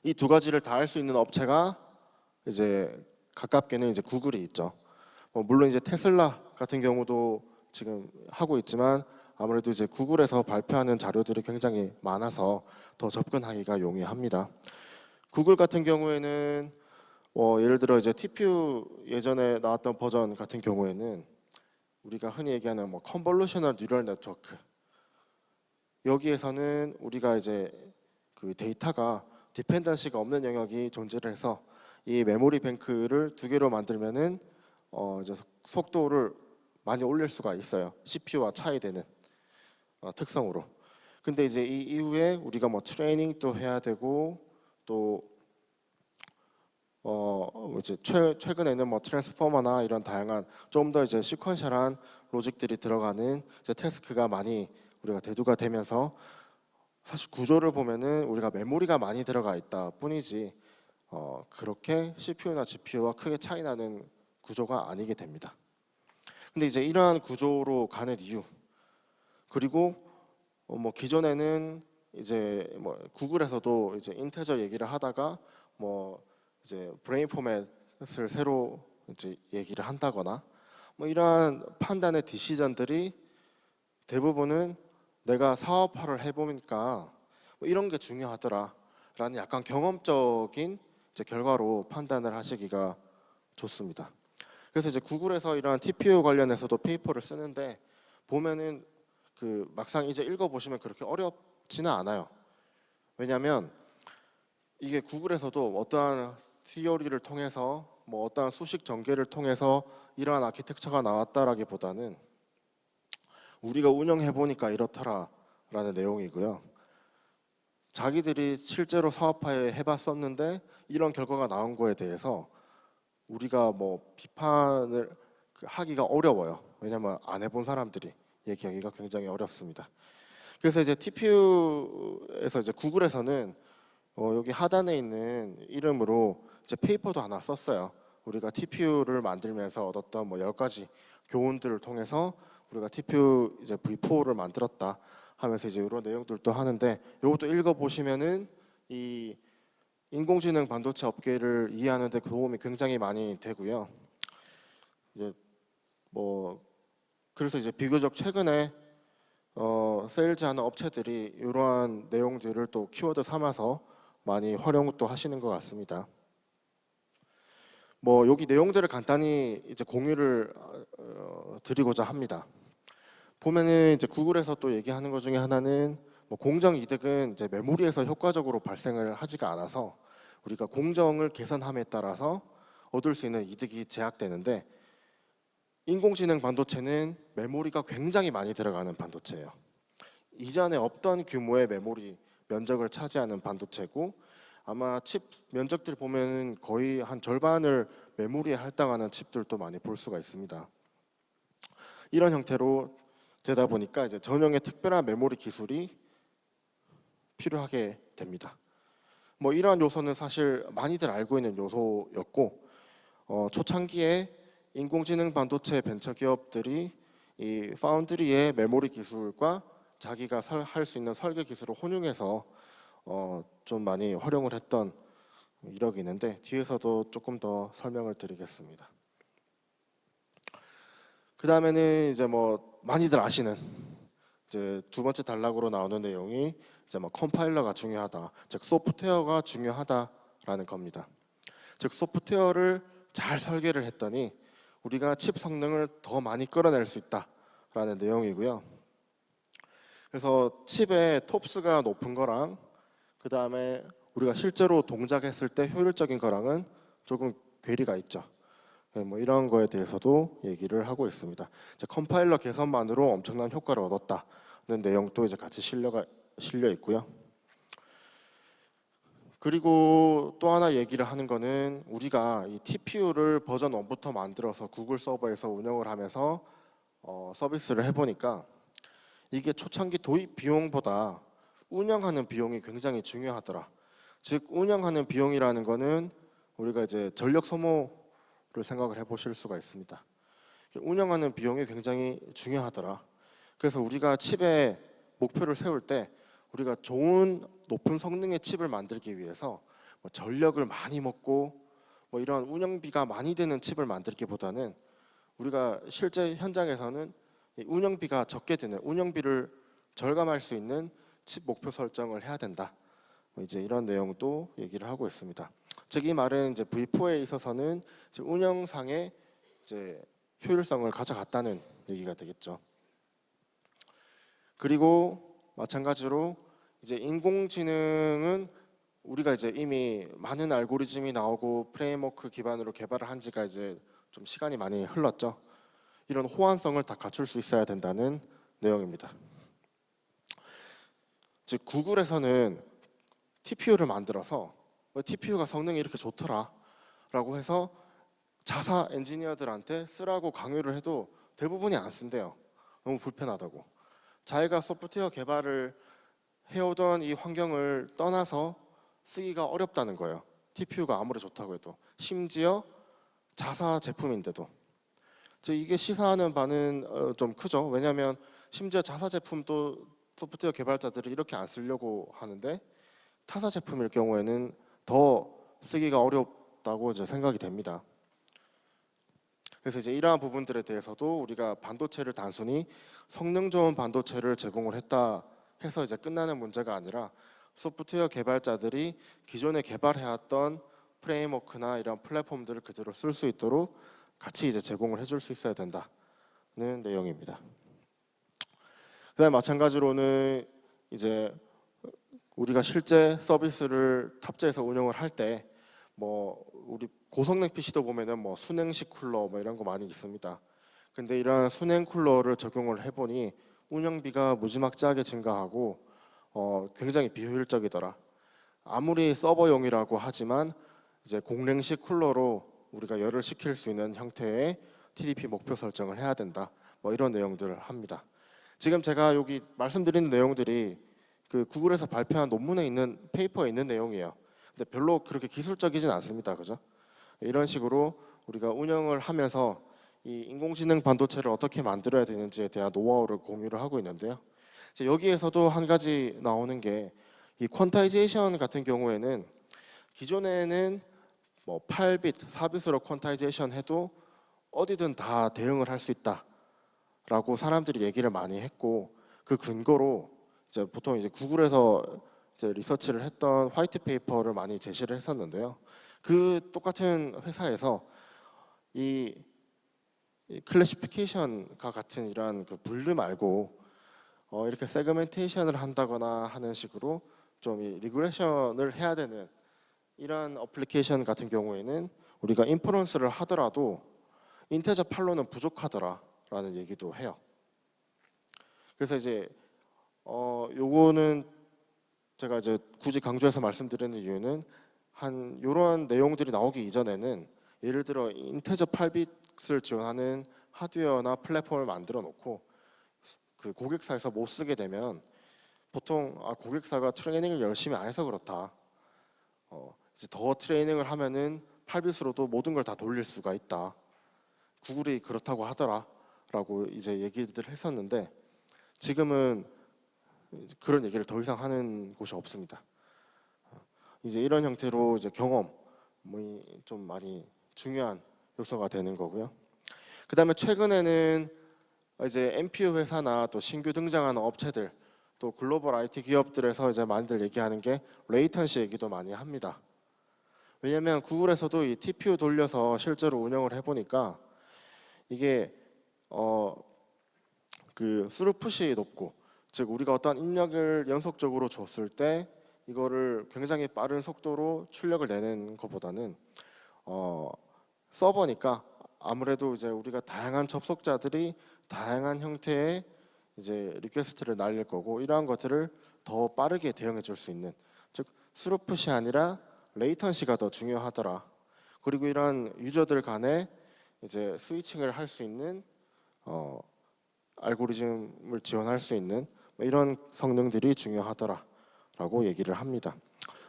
이 두 가지를 다 할 수 있는 업체가 이제 가깝게는 이제 구글이 있죠. 물론 이제 테슬라 같은 경우도 지금 하고 있지만 아무래도 이제 구글에서 발표하는 자료들이 굉장히 많아서 더 접근하기가 용이합니다. 구글 같은 경우에는 예를 들어 이제 TPU 예전에 나왔던 버전 같은 경우에는 우리가 흔히 얘기하는 뭐 컨볼루셔널 뉴럴 네트워크 여기에서는 우리가 이제 그 데이터가 디펜던시가 없는 영역이 존재를 해서 이 메모리 뱅크를 두 개로 만들면은 이제 속도를 많이 올릴 수가 있어요. CPU와 차이되는. 특성으로. 근데 이제 이 이후에 우리가 뭐 트레이닝도 해야 되고 또 이제 최근에는 뭐 트랜스포머나 이런 다양한 좀 더 이제 시퀀셜한 로직들이 들어가는 이제 태스크가 많이 우리가 대두가 되면서 사실 구조를 보면은 우리가 메모리가 많이 들어가 있다 뿐이지 그렇게 CPU나 GPU와 크게 차이 나는 구조가 아니게 됩니다. 근데 이제 이러한 구조로 가는 이유, 그리고 뭐 기존에는 이제 뭐 구글에서도 이제 인테저 얘기를 하다가 뭐 이제 브레인 포맷을 새로 이제 얘기를 한다거나 뭐 이러한 판단의 디시전들이 대부분은 내가 사업화를 해보니까 뭐 이런 게 중요하더라라는 약간 경험적인 이제 결과로 판단을 하시기가 좋습니다. 그래서 이제 구글에서 이러한 TPU 관련해서도 페이퍼를 쓰는데 보면은 그 막상 이제 읽어보시면 그렇게 어렵지는 않아요. 왜냐하면 이게 구글에서도 어떠한 티어리를 통해서 뭐 어떠한 수식 전개를 통해서 이러한 아키텍처가 나왔다라기보다는 우리가 운영해 보니까 이렇더라라는 내용이고요. 자기들이 실제로 사업화에 해봤었는데 이런 결과가 나온 거에 대해서 우리가 뭐 비판을 하기가 어려워요. 왜냐하면 안 해본 사람들이 얘기하기가 굉장히 어렵습니다. 그래서 이제 TPU에서 이제 구글에서는 여기 하단에 있는 이름으로 이제 페이퍼도 하나 썼어요. 우리가 TPU를 만들면서 얻었던 뭐 10가지 교훈들을 통해서 우리가 TPU 이제 V4를 만들었다 하면서 이제 이런 내용들도 하는데 이것도 읽어보시면은 이 인공지능 반도체 업계를 이해하는 데 도움이 굉장히 많이 되고요. 이제 뭐 그래서 이제 비교적 최근에 세일즈하는 업체들이 이러한 내용들을 또 키워드 삼아서 많이 활용도 하시는 것 같습니다. 뭐 여기 내용들을 간단히 이제 공유를 드리고자 합니다. 보면은 이제 구글에서 또 얘기하는 것 중에 하나는 뭐 공정 이득은 이제 메모리에서 효과적으로 발생을 하지가 않아서 우리가 공정을 개선함에 따라서 얻을 수 있는 이득이 제약되는데 인공지능 반도체는 메모리가 굉장히 많이 들어가는 반도체예요. 이전에 없던 규모의 메모리 면적을 차지하는 반도체고 아마 칩 면적들 보면 거의 한 절반을 메모리에 할당하는 칩들도 많이 볼 수가 있습니다. 이런 형태로 되다 보니까 이제 전용의 특별한 메모리 기술이 필요하게 됩니다. 뭐 이러한 요소는 사실 많이들 알고 있는 요소였고 초창기에 인공지능 반도체 벤처 기업들이 이 파운드리의 메모리 기술과 자기가 할 수 있는 설계 기술을 혼용해서 좀 많이 활용을 했던 이력이 있는데 뒤에서도 조금 더 설명을 드리겠습니다. 그 다음에는 이제 뭐 많이들 아시는 이제 두 번째 단락으로 나오는 내용이 이제 뭐 컴파일러가 중요하다, 즉 소프트웨어가 중요하다라는 겁니다. 즉 소프트웨어를 잘 설계를 했더니 우리가 칩 성능을 더 많이 끌어낼 수 있다라는 내용이고요. 그래서 칩의 톱스가 높은 거랑 그 다음에 우리가 실제로 동작했을 때 효율적인 거랑은 조금 괴리가 있죠. 뭐 이런 거에 대해서도 얘기를 하고 있습니다. 이제 컴파일러 개선만으로 엄청난 효과를 얻었다는 내용도 이제 같이 실려 있고요. 그리고 또 하나 얘기를 하는 거는 우리가 이 TPU를 버전 1부터 만들어서 구글 서버에서 운영을 하면서 서비스를 해보니까 이게 초창기 도입 비용보다 운영하는 비용이 굉장히 중요하더라. 즉 운영하는 비용이라는 거는 우리가 이제 전력 소모를 생각을 해보실 수가 있습니다. 운영하는 비용이 굉장히 중요하더라. 그래서 우리가 칩에 목표를 세울 때 우리가 좋은 높은 성능의 칩을 만들기 위해서 뭐 전력을 많이 먹고 뭐 이런 운영비가 많이 드는 칩을 만들기보다는 우리가 실제 현장에서는 운영비가 적게 드는 운영비를 절감할 수 있는 칩 목표 설정을 해야 된다. 뭐 이제 이런 내용도 얘기를 하고 있습니다. 즉 이 말은 이제 V4에 있어서는 이제 운영상의 이제 효율성을 가져갔다는 얘기가 되겠죠. 그리고 마찬가지로 이제 인공지능은 우리가 이제 이미 많은 알고리즘이 나오고 프레임워크 기반으로 개발을 한 지가 이제 좀 시간이 많이 흘렀죠. 이런 호환성을 다 갖출 수 있어야 된다는 내용입니다. 즉 구글에서는 TPU를 만들어서 TPU가 성능이 이렇게 좋더라라고 해서 자사 엔지니어들한테 쓰라고 강요를 해도 대부분이 안 쓴대요. 너무 불편하다고. 자기가 소프트웨어 개발을 해오던 이 환경을 떠나서 쓰기가 어렵다는 거예요. TPU가 아무리 좋다고 해도. 심지어 자사 제품인데도. 즉 이게 시사하는 바는 좀 크죠. 왜냐하면 심지어 자사 제품도 소프트웨어 개발자들이 이렇게 안 쓰려고 하는데 타사 제품일 경우에는 더 쓰기가 어렵다고 이제 생각이 됩니다. 그래서 이제 이러한 부분들에 대해서도 우리가 반도체를 단순히 성능 좋은 반도체를 제공을 했다 해서 이제 끝나는 문제가 아니라 소프트웨어 개발자들이 기존에 개발해왔던 프레임워크나 이런 플랫폼들을 그대로 쓸 수 있도록 같이 이제 제공을 해줄 수 있어야 된다는 내용입니다. 그다음 마찬가지로는 이제 우리가 실제 서비스를 탑재해서 운영을 할 때 뭐 우리 고성능 PC도 보면은 뭐 순행식 쿨러 뭐 이런 거 많이 있습니다. 근데 이러한 순행 쿨러를 적용을 해보니 운영비가 무지막지하게 증가하고 굉장히 비효율적이더라. 아무리 서버용이라고 하지만 이제 공랭식 쿨러로 우리가 열을 식힐 수 있는 형태의 TDP 목표 설정을 해야 된다. 뭐 이런 내용들을 합니다. 지금 제가 여기 말씀드리는 내용들이 그 구글에서 발표한 논문에 있는 페이퍼에 있는 내용이에요. 근데 별로 그렇게 기술적이진 않습니다. 그죠? 이런 식으로 우리가 운영을 하면서 이 인공지능 반도체를 어떻게 만들어야 되는지에 대한 노하우를 공유를 하고 있는데요. 여기에서도 한 가지 나오는 게 이 퀀타이제이션 같은 경우에는 기존에는 뭐 8빗, 4빗으로 퀀타이제이션 해도 어디든 다 대응을 할 수 있다라고 사람들이 얘기를 많이 했고 그 근거로 이제 보통 이제 구글에서 이제 리서치를 했던 화이트 페이퍼를 많이 제시를 했었는데요. 그 똑같은 회사에서 이 클래시피케이션과 같은 이러한 그 분류 말고 이렇게 세그멘테이션을 한다거나 하는 식으로 좀 이 리그레션을 해야 되는 이러한 어플리케이션 같은 경우에는 우리가 인퍼런스를 하더라도 인테저 8로는 부족하더라라는 얘기도 해요. 그래서 이제 요거는 제가 이제 굳이 강조해서 말씀드리는 이유는 한 이런 내용들이 나오기 이전에는 예를 들어 인테저 8빗을 지원하는 하드웨어나 플랫폼을 만들어 놓고 그 고객사에서 못 쓰게 되면 보통 고객사가 트레이닝을 열심히 안 해서 그렇다. 이제 더 트레이닝을 하면은 8빗으로도 모든 걸 다 돌릴 수가 있다. 구글이 그렇다고 하더라라고 이제 얘기들을 했었는데 지금은 그런 얘기를 더 이상 하는 곳이 없습니다. 이제 이런 형태로 이제 경험이 좀 많이 중요한 요소가 되는 거고요. 그다음에 최근에는 이제 NPU 회사나 또 신규 등장하는 업체들 또 글로벌 IT 기업들에서 이제 많이들 얘기하는 게 레이턴시 얘기도 많이 합니다. 왜냐하면 구글에서도 이 TPU 돌려서 실제로 운영을 해보니까 이게 그 스루풋이 높고 즉 우리가 어떤 입력을 연속적으로 줬을 때 이거를 굉장히 빠른 속도로 출력을 내는 것보다는 서버니까 아무래도 이제 우리가 다양한 접속자들이 다양한 형태의 이제 리퀘스트를 날릴 거고 이러한 것들을 더 빠르게 대응해 줄 수 있는 즉 스루풋이 아니라 레이턴시가 더 중요하더라. 그리고 이러한 유저들 간에 이제 스위칭을 할 수 있는 알고리즘을 지원할 수 있는 이런 성능들이 중요하더라라고 얘기를 합니다.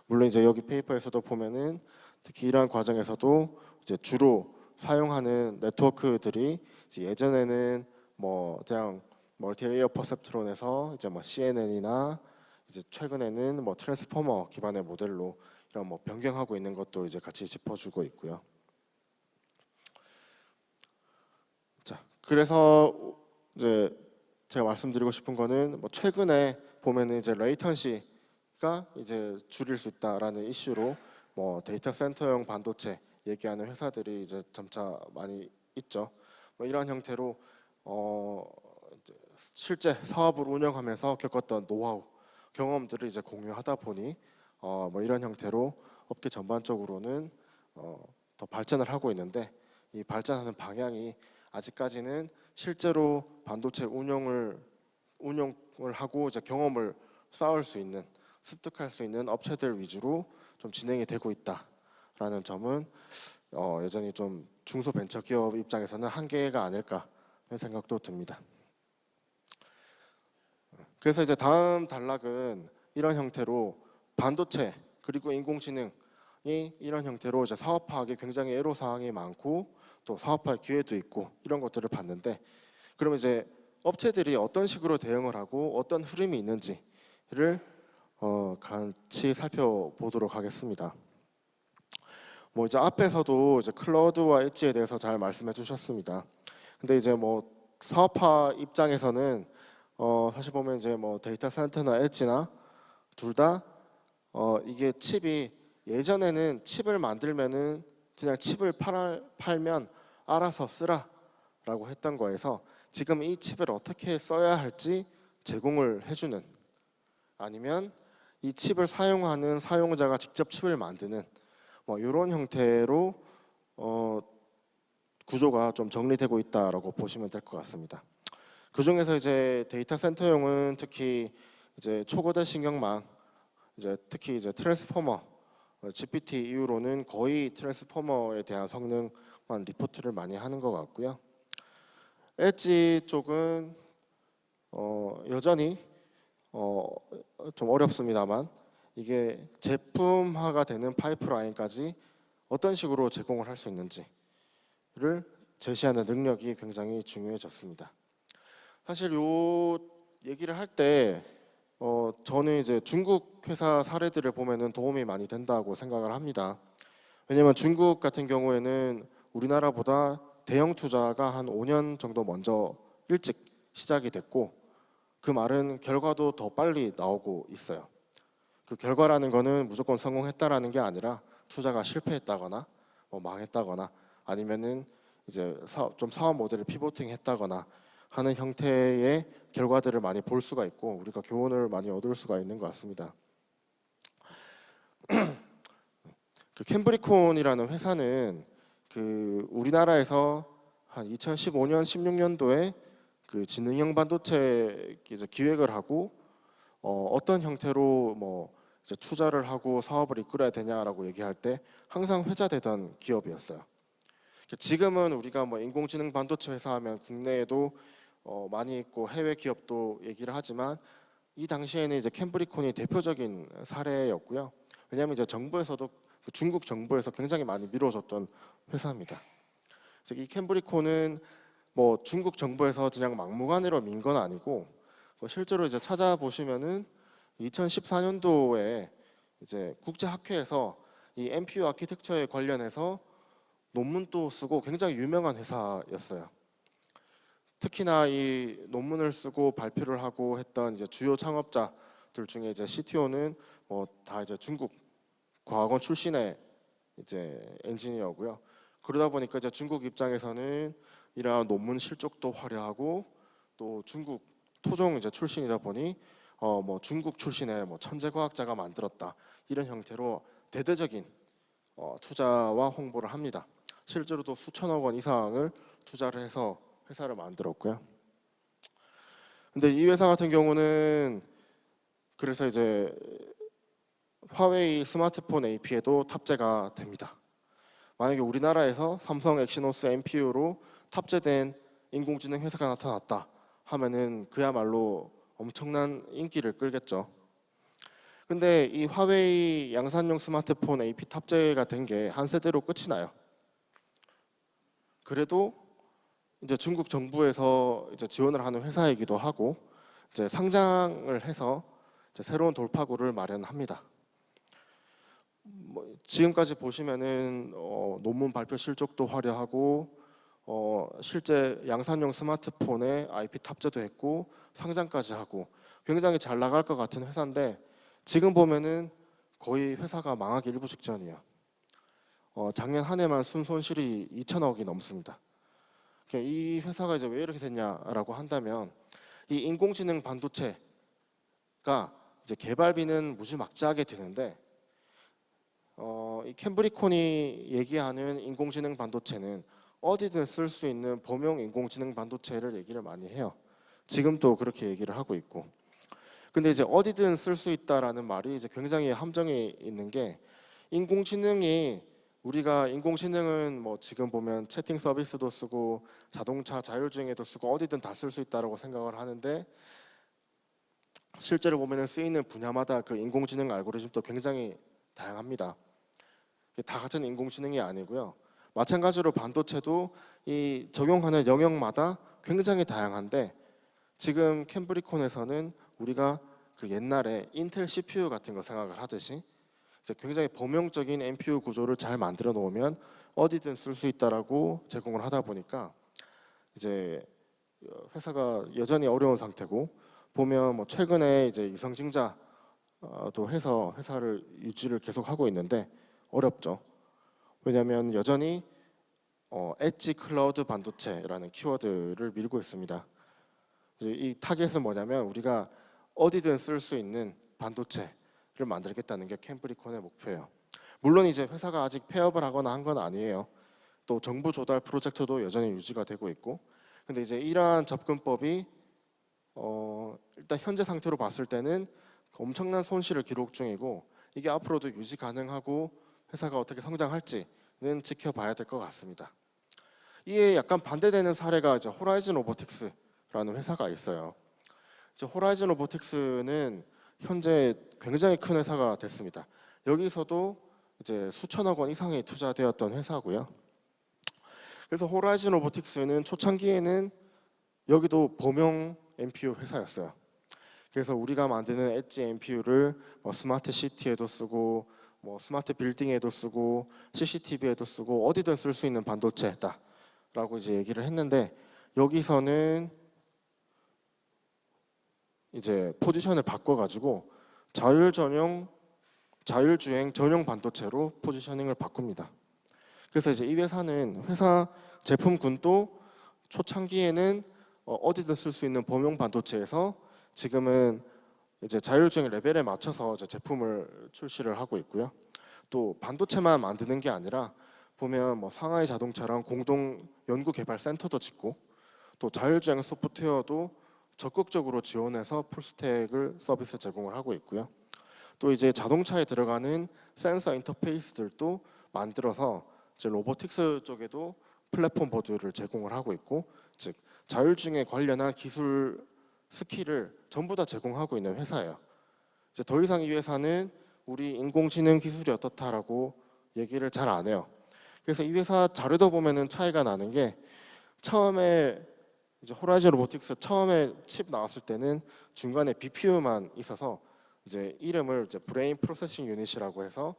물론 이제 여기 페이퍼에서도 보면은 특히 이러한 과정에서도 이제 주로 사용하는 네트워크들이 이제 예전에는 뭐 그냥 멀티레이어 퍼셉트론에서 이제 뭐 CNN이나 이제 최근에는 뭐 트랜스포머 기반의 모델로 이런 뭐 변경하고 있는 것도 이제 같이 짚어주고 있고요. 자, 그래서 이제 제가 말씀드리고 싶은 거는 뭐 최근에 보면은 이제 레이턴시가 이제 줄일 수 있다라는 이슈로 뭐 데이터 센터용 반도체 얘기하는 회사들이 이제 점차 많이 있죠. 뭐 이런 형태로 실제 사업을 운영하면서 겪었던 노하우, 경험들을 이제 공유하다 보니 뭐 이런 형태로 업계 전반적으로는 더 발전을 하고 있는데 이 발전하는 방향이 아직까지는 실제로 반도체 운영을 하고 이제 경험을 쌓을 수 있는, 습득할 수 있는 업체들 위주로 좀 진행이 되고 있다라는 점은 여전히 좀 중소벤처기업 입장에서는 한계가 아닐까 하는 생각도 듭니다. 그래서 이제 다음 단락은 이런 형태로 반도체 그리고 인공지능이 이런 형태로 이제 사업화하기 굉장히 애로사항이 많고 또 사업화의 기회도 있고 이런 것들을 봤는데, 그러면 이제 업체들이 어떤 식으로 대응을 하고 어떤 흐름이 있는지를 같이 살펴보도록 하겠습니다. 뭐 이제 앞에서도 이제 클라우드와 엣지에 대해서 잘 말씀해 주셨습니다. 근데 이제 뭐 사업화 입장에서는 사실 보면 이제 뭐 데이터 센터나 엣지나 둘 다 이게 칩이, 예전에는 칩을 만들면은 그냥 칩을 팔면 알아서 쓰라라고 했던 거에서 지금 이 칩을 어떻게 써야 할지 제공을 해주는, 아니면 이 칩을 사용하는 사용자가 직접 칩을 만드는 뭐 이런 형태로 구조가 좀 정리되고 있다라고 보시면 될 것 같습니다. 그 중에서 이제 데이터 센터용은 특히 이제 초거대 신경망, 이제 특히 이제 트랜스포머, GPT 이후로는 거의 트랜스포머에 대한 성능만 리포트를 많이 하는 것 같고요. 엣지 쪽은 여전히 좀 어렵습니다만 이게 제품화가 되는 파이프라인까지 어떤 식으로 제공을 할 수 있는지를 제시하는 능력이 굉장히 중요해졌습니다. 사실 요 얘기를 할 때 저는 이제 중국 회사 사례들을 보면은 도움이 많이 된다고 생각을 합니다. 왜냐면 중국 같은 경우에는 우리나라보다 대형 투자가 한 5년 정도 먼저 일찍 시작이 됐고, 그 말은 결과도 더 빨리 나오고 있어요. 그 결과라는 거는 무조건 성공했다라는 게 아니라 투자가 실패했다거나 뭐 망했다거나 아니면은 이제 사업 모델을 피보팅했다거나 하는 형태의 결과들을 많이 볼 수가 있고 우리가 교훈을 많이 얻을 수가 있는 것 같습니다. 그 캠브리콘이라는 회사는 그 우리나라에서 한 2015년, 16년도에 그 지능형 반도체 기획을 하고 어떤 형태로 뭐 이제 투자를 하고 사업을 이끌어야 되냐라고 얘기할 때 항상 회자되던 기업이었어요. 지금은 우리가 뭐 인공지능 반도체 회사 하면 국내에도 많이 있고 해외 기업도 얘기를 하지만 이 당시에는 이제 캠브리콘이 대표적인 사례였고요. 왜냐하면 이제 정부에서도 중국 정부에서 굉장히 많이 밀어줬던 회사입니다. 이 캠브리콘은 뭐 중국 정부에서 그냥 막무가내로 민 건 아니고 실제로 이제 찾아보시면은 2014년도에 이제 국제학회에서 이 NPU 아키텍처에 관련해서 논문도 쓰고 굉장히 유명한 회사였어요. 특히나 이 논문을 쓰고 발표를 하고 했던 이제 주요 창업자들 중에 이제 CTO는 다 이제 중국 과학원 출신의 이제 엔지니어고요. 그러다 보니까 이제 중국 입장에서는 이러한 논문 실적도 화려하고 또 중국 토종 이제 출신이다 보니 뭐 중국 출신의 뭐 천재 과학자가 만들었다 이런 형태로 대대적인 투자와 홍보를 합니다. 실제로도 수천억 원 이상을 투자를 해서 회사를 만들었고요. 근데 이 회사 같은 경우는 그래서 이제 화웨이 스마트폰 AP에도 탑재가 됩니다. 만약에 우리나라에서 삼성 엑시노스 NPU로 탑재된 인공지능 회사가 나타났다 하면은 그야말로 엄청난 인기를 끌겠죠. 근데 이 화웨이 양산용 스마트폰 AP 탑재가 된 게 한 세대로 끝이 나요. 그래도 이제 중국 정부에서 이제 지원을 하는 회사이기도 하고 이제 상장을 해서 이제 새로운 돌파구를 마련합니다. 뭐 지금까지 보시면은 논문 발표 실적도 화려하고 실제 양산용 스마트폰에 IP 탑재도 했고 상장까지 하고 굉장히 잘 나갈 것 같은 회사인데 지금 보면은 거의 회사가 망하기 일부 직전이에요. 작년 한 해만 순손실이 2천억이 넘습니다. 이 회사가 이제 왜 이렇게 됐냐라고 한다면 이 인공지능 반도체가 이제 개발비는 무지막지하게 드는데 이 캠브리콘이 얘기하는 인공지능 반도체는 어디든 쓸 수 있는 범용 인공지능 반도체를 얘기를 많이 해요. 지금도 그렇게 얘기를 하고 있고 근데 이제 어디든 쓸 수 있다라는 말이 이제 굉장히 함정이 있는 게, 인공지능이 우리가 인공지능은 뭐 지금 보면 채팅 서비스도 쓰고 자동차 자율주행에도 쓰고 어디든 다 쓸 수 있다라고 생각을 하는데, 실제로 보면은 쓰이는 분야마다 그 인공지능 알고리즘도 굉장히 다양합니다. 다 같은 인공지능이 아니고요. 마찬가지로 반도체도 이 적용하는 영역마다 굉장히 다양한데, 지금 캠브리콘에서는 우리가 그 옛날에 인텔 CPU 같은 거 생각을 하듯이 이제 굉장히 범용적인 NPU 구조를 잘 만들어 놓으면 어디든 쓸 수 있다라고 제공을 하다 보니까 이제 회사가 여전히 어려운 상태고, 보면 뭐 최근에 이제 유성증자도 해서 회사를 유지를 계속 하고 있는데 어렵죠. 왜냐하면 여전히 엣지 클라우드 반도체라는 키워드를 밀고 있습니다. 이 타겟은 뭐냐면 우리가 어디든 쓸 수 있는 반도체를 만들겠다는 게 캠브리콘의 목표예요. 물론 이제 회사가 아직 폐업을 하거나 한 건 아니에요. 또 정부 조달 프로젝트도 여전히 유지가 되고 있고. 근데 이제 이러한 접근법이 일단 현재 상태로 봤을 때는 엄청난 손실을 기록 중이고, 이게 앞으로도 유지 가능하고 회사가 어떻게 성장할지는 지켜봐야 될 것 같습니다. 이에 약간 반대되는 사례가 이제 호라이즌 로보틱스라는 회사가 있어요. 이제 호라이즌 로보틱스는 현재 굉장히 큰 회사가 됐습니다. 여기서도 이제 수천억 원 이상이 투자되었던 회사고요. 그래서 호라이즌 로보틱스는 초창기에는 여기도 범용 NPU 회사였어요. 그래서 우리가 만드는 엣지 NPU를 뭐 스마트 시티에도 쓰고 뭐 스마트 빌딩에도 쓰고 CCTV에도 쓰고 어디든 쓸 수 있는 반도체다라고 이제 얘기를 했는데, 여기서는 이제 포지션을 바꿔가지고 자율주행 전용 반도체로 포지셔닝을 바꿉니다. 그래서 이제 이 회사는 회사 제품군도 초창기에는 어디든 쓸 수 있는 범용 반도체에서 지금은 이제 자율주행 레벨에 맞춰서 이제 제품을 출시를 하고 있고요. 또 반도체만 만드는 게 아니라 보면 뭐 상하이 자동차랑 공동 연구 개발 센터도 짓고, 또 자율주행 소프트웨어도 적극적으로 지원해서 풀스택을 서비스 제공을 하고 있고요. 또 이제 자동차에 들어가는 센서 인터페이스들도 만들어서 이제 로보틱스 쪽에도 플랫폼 보드를 제공을 하고 있고, 즉 자율주행에 관련한 기술 스킬을 전부 다 제공하고 있는 회사예요. 이제 더 이상 이 회사는 우리 인공지능 기술이 어떻다라고 얘기를 잘 안 해요. 그래서 이 회사 자료도 보면은 차이가 나는 게, 처음에 이제 호라이즌 로보틱스 처음에 칩 나왔을 때는 중간에 BPU만 있어서 이제 이름을 이제 브레인 프로세싱 유닛이라고 해서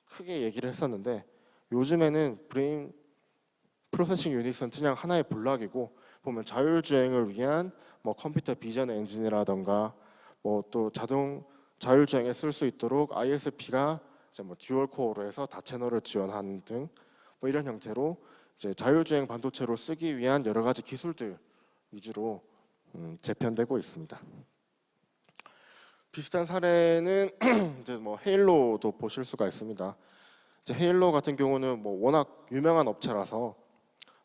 크게 얘기를 했었는데, 요즘에는 브레인 프로세싱 유닛은 그냥 하나의 블록이고, 보면 자율주행을 위한 뭐 컴퓨터 비전 엔진이라던가 뭐 또 자율주행에 쓸 수 있도록 ISP가 이제 뭐 듀얼 코어로 해서 다채널을 지원하는 등 뭐 이런 형태로 이제 자율주행 반도체로 쓰기 위한 여러 가지 기술들 위주로 재편되고 있습니다. 비슷한 사례는 이제 뭐 헤일로도 보실 수가 있습니다. 이제 헤일로 같은 경우는 뭐 워낙 유명한 업체라서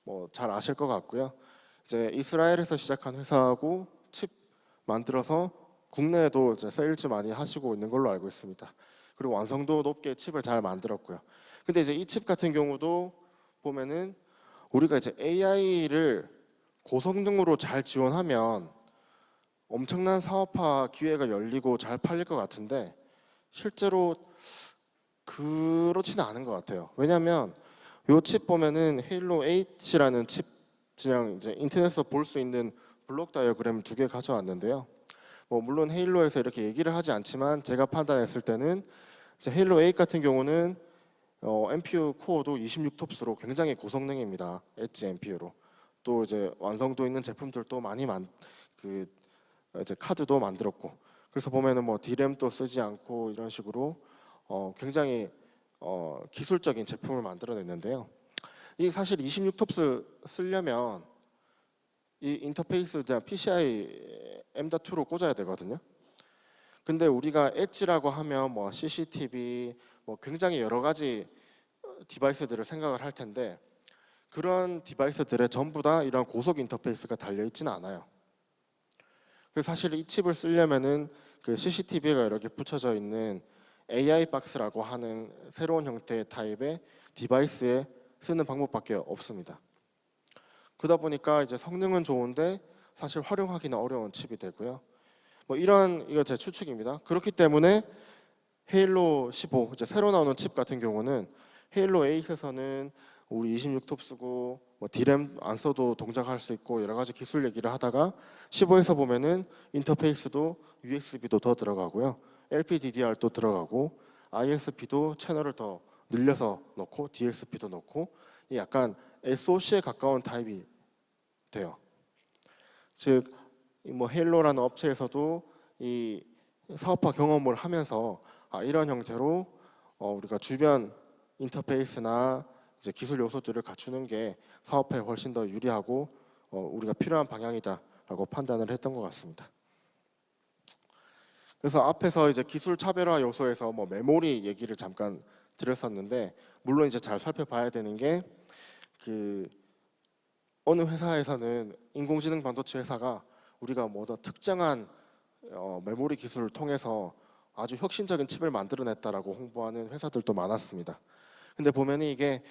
뭐 잘 아실 것 같고요. 이제 이스라엘에서 시작한 회사하고 칩 만들어서 국내에도 이제 세일즈 많이 하시고 있는 걸로 알고 있습니다. 그리고 완성도 높게 칩을 잘 만들었고요. 근데 이제 이 칩 같은 경우도 보면은 우리가 이제 AI를 고성능으로 잘 지원하면 엄청난 사업화 기회가 열리고 잘 팔릴 것 같은데, 실제로 그렇지는 않은 것 같아요. 왜냐하면 이 칩 보면은 헤일로 8이라는 칩, 그냥 이제 인터넷에서 볼 수 있는 블록 다이어그램 2개 가져왔는데요. 뭐 물론 헤일로에서 이렇게 얘기를 하지 않지만 제가 판단했을 때는 이제 헤일로 8 같은 경우는 NPU 코어도 26톱스로 굉장히 고성능입니다. 엣지 NPU로. 또 이제 완성도 있는 제품들도 많이 이제 카드도 만들었고, 그래서 보면은 뭐 D램도 쓰지 않고 이런 식으로 굉장히 기술적인 제품을 만들어냈는데요. 이 사실 26톱스 쓰려면 이 인터페이스 그냥 PCI M.2로 꽂아야 되거든요. 근데 우리가 엣지라고 하면 뭐 CCTV 뭐 굉장히 여러 가지 디바이스들을 생각을 할 텐데, 그런 디바이스들에 전부 다 이런 고속 인터페이스가 달려 있지는 않아요. 그래서 사실 이 칩을 쓰려면은 그 CCTV가 이렇게 붙여져 있는 AI 박스라고 하는 새로운 형태의 타입의 디바이스에 쓰는 방법밖에 없습니다. 그러다 보니까 이제 성능은 좋은데 사실 활용하기는 어려운 칩이 되고요. 뭐 이거 제 추측입니다. 그렇기 때문에 헤일로 15 이제 새로 나오는 칩 같은 경우는 헤일로 8에서는 우리 26톱 쓰고 뭐 D램 안 써도 동작할 수 있고 여러 가지 기술 얘기를 하다가 15에서 보면은 인터페이스도 USB도 더 들어가고요. LPDDR도 들어가고 ISP도 채널을 더 늘려서 넣고 DSP도 넣고 약간 SoC에 가까운 타입이 돼요. 즉 뭐 헤일로라는 업체에서도 이 사업화 경험을 하면서 이런 형태로 우리가 주변 인터페이스나 이제 기술 요소들을 갖추는 게 사업화에 훨씬 더 유리하고 우리가 필요한 방향이다라고 판단을 했던 것 같습니다. 그래서 앞에서 이제 기술 차별화 요소에서 뭐 메모리 얘기를 잠깐 드렸었는데 물론 이제 잘 살펴봐야 되는 게 그 어느 회사에서는 인공지능 반도체 회사가 우리가 뭐 어떤 특정한 메모리 기술을 통해서 아주 혁신적인 칩을 만들어냈다라고 홍보하는 회사들도 많았습니다. 근데 보면 이게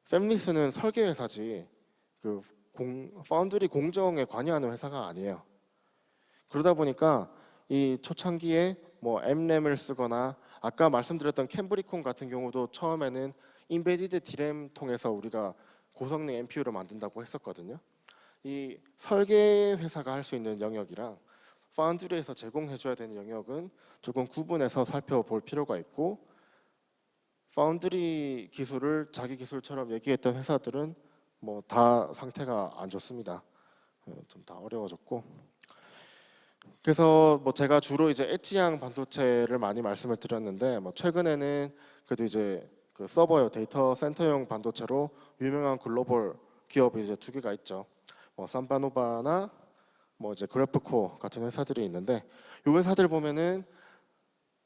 팹리스는 설계 회사지 그 파운드리 공정에 관여하는 회사가 아니에요. 그러다 보니까 이 초창기에 뭐 M램을 쓰거나 아까 말씀드렸던 캠브리콘 같은 경우도 처음에는 인베디드 D램 통해서 우리가 고성능 NPU를 만든다고 했었거든요. 이 설계 회사가 할 수 있는 영역이랑 파운드리에서 제공해줘야 되는 영역은 조금 구분해서 살펴볼 필요가 있고 파운드리 기술을 자기 기술처럼 얘기했던 회사들은 뭐 다 상태가 안 좋습니다. 좀 다 어려워졌고 그래서 뭐 제가 주로 이제 엣지형 반도체를 많이 말씀을 드렸는데 뭐 최근에는 그래도 이제 그 서버용 데이터 센터용 반도체로 유명한 글로벌 기업이 이제 2개가 있죠. 뭐 삼바노바나 뭐 이제 그래프코 같은 회사들이 있는데 이 회사들 보면은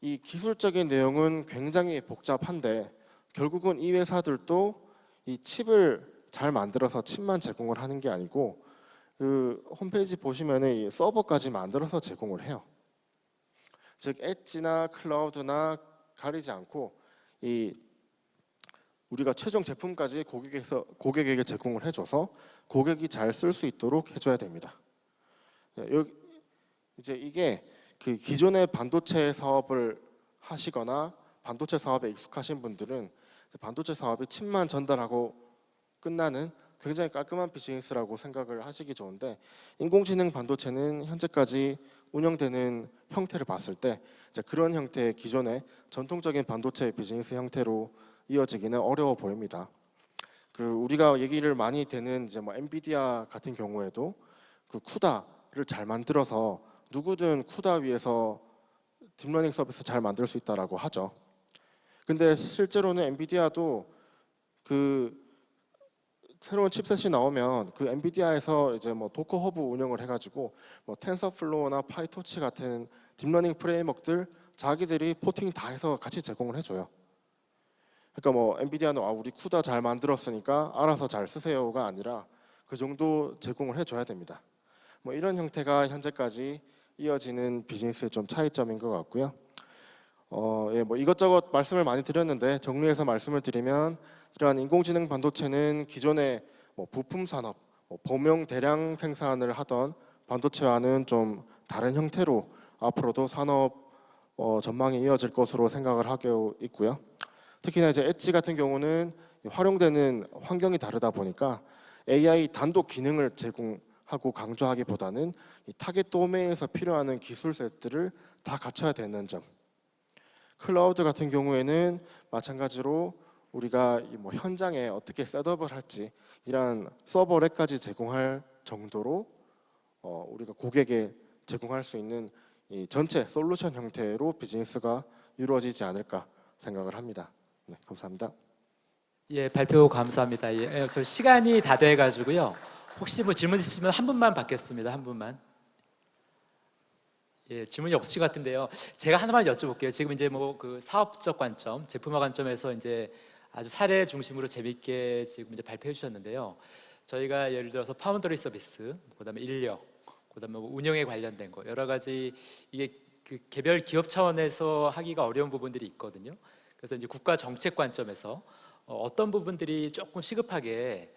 이 기술적인 내용은 굉장히 복잡한데 결국은 이 회사들도 이 칩을 잘 만들어서 칩만 제공을 하는 게 아니고 그 홈페이지 보시면은 이 서버까지 만들어서 제공을 해요. 즉 엣지나 클라우드나 가리지 않고 이 우리가 최종 제품까지 고객에게 제공을 해줘서 고객이 잘 쓸 수 있도록 해줘야 됩니다. 이제 이게 그 기존의 반도체 사업을 하시거나 반도체 사업에 익숙하신 분들은 반도체 사업이 칩만 전달하고 끝나는 굉장히 깔끔한 비즈니스라고 생각을 하시기 좋은데 인공지능 반도체는 현재까지 운영되는 형태를 봤을 때 이제 그런 형태의 기존의 전통적인 반도체 비즈니스 형태로 이어지기는 어려워 보입니다. 그 우리가 얘기를 많이 되는 이제 뭐 엔비디아 같은 경우에도 그 쿠다를 잘 만들어서 누구든 쿠다 위에서 딥러닝 서비스 잘 만들 수 있다라고 하죠. 근데 실제로는 엔비디아도 그 새로운 칩셋이 나오면 그 엔비디아에서 이제 뭐 도커 허브 운영을 해가지고 뭐 텐서플로우나 파이토치 같은 딥러닝 프레임워크들 자기들이 포팅 다 해서 같이 제공을 해줘요. 그러니까 뭐 엔비디아는 우리 쿠다 잘 만들었으니까 알아서 잘 쓰세요가 아니라 그 정도 제공을 해줘야 됩니다. 뭐 이런 형태가 현재까지 이어지는 비즈니스의 좀 차이점인 것 같고요. 뭐 이것저것 말씀을 많이 드렸는데 정리해서 말씀을 드리면 이러한 인공지능 반도체는 기존의 뭐 부품 산업, 범용 대량 생산을 하던 반도체와는 좀 다른 형태로 앞으로도 산업 전망이 이어질 것으로 생각을 하고 있고요. 특히나 이제 엣지 같은 경우는 활용되는 환경이 다르다 보니까 AI 단독 기능을 제공하고 강조하기보다는 이 타겟 도메인에서 필요한 기술 셋들을 다 갖춰야 되는 점. 클라우드 같은 경우에는 마찬가지로 우리가 뭐 현장에 어떻게 셋업을 할지 이런 서버렉까지 제공할 정도로 우리가 고객에 제공할 수 있는 이 전체 솔루션 형태로 비즈니스가 이루어지지 않을까 생각을 합니다. 네, 감사합니다. 예, 발표 감사합니다. 예, 저 시간이 다 돼가지고요. 혹시 뭐 질문 있으시면 한 분만 받겠습니다. 한 분만. 예, 질문이 없으실 것 같은데요. 제가 하나만 여쭤볼게요. 지금 이제 뭐 그 사업적 관점, 제품화 관점에서 이제 아주 사례 중심으로 재밌게 지금 이제 발표해 주셨는데요. 저희가 예를 들어서 파운드리 서비스, 그다음에 인력, 그다음에 뭐 운영에 관련된 거 여러 가지 이게 그 개별 기업 차원에서 하기가 어려운 부분들이 있거든요. 그래서 이제 국가 정책 관점에서 어떤 부분들이 조금 시급하게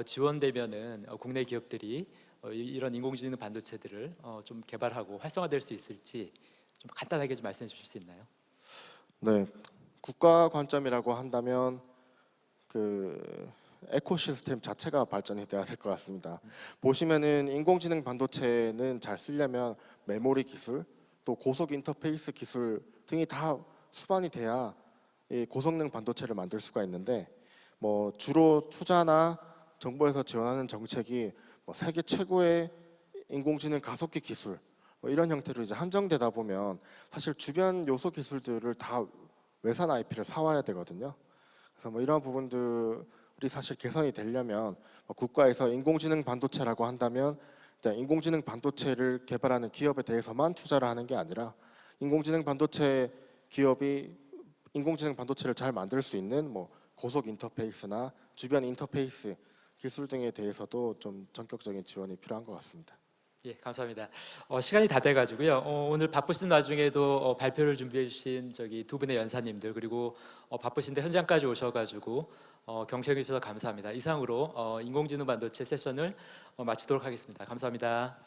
지원되면은 국내 기업들이 이런 인공지능 반도체들을 좀 개발하고 활성화될 수 있을지 좀 간단하게 좀 말씀해 주실 수 있나요? 네, 국가 관점이라고 한다면 그 에코시스템 자체가 발전이 돼야 될 것 같습니다. 보시면은 인공지능 반도체는 잘 쓰려면 메모리 기술, 또 고속 인터페이스 기술 등이 다 수반이 돼야 이 고성능 반도체를 만들 수가 있는데, 뭐 주로 투자나 정부에서 지원하는 정책이 뭐 세계 최고의 인공지능 가속기 기술 뭐 이런 형태로 이제 한정되다 보면 사실 주변 요소 기술들을 다 외산 IP를 사와야 되거든요. 그래서 뭐 이런 부분들이 사실 개선이 되려면 국가에서 인공지능 반도체라고 한다면 일단 인공지능 반도체를 개발하는 기업에 대해서만 투자를 하는 게 아니라 인공지능 반도체 기업이 인공지능 반도체를 잘 만들 수 있는 뭐 고속 인터페이스나 주변 인터페이스 기술 등에 대해서도 좀 전격적인 지원이 필요한 것 같습니다. 예, 감사합니다. 시간이 다 돼가지고요. 오늘 바쁘신 와중에도 발표를 준비해 주신 저기 두 분의 연사님들 그리고 바쁘신데 현장까지 오셔가지고 경청해 주셔서 감사합니다. 이상으로 인공지능 반도체 세션을 마치도록 하겠습니다. 감사합니다.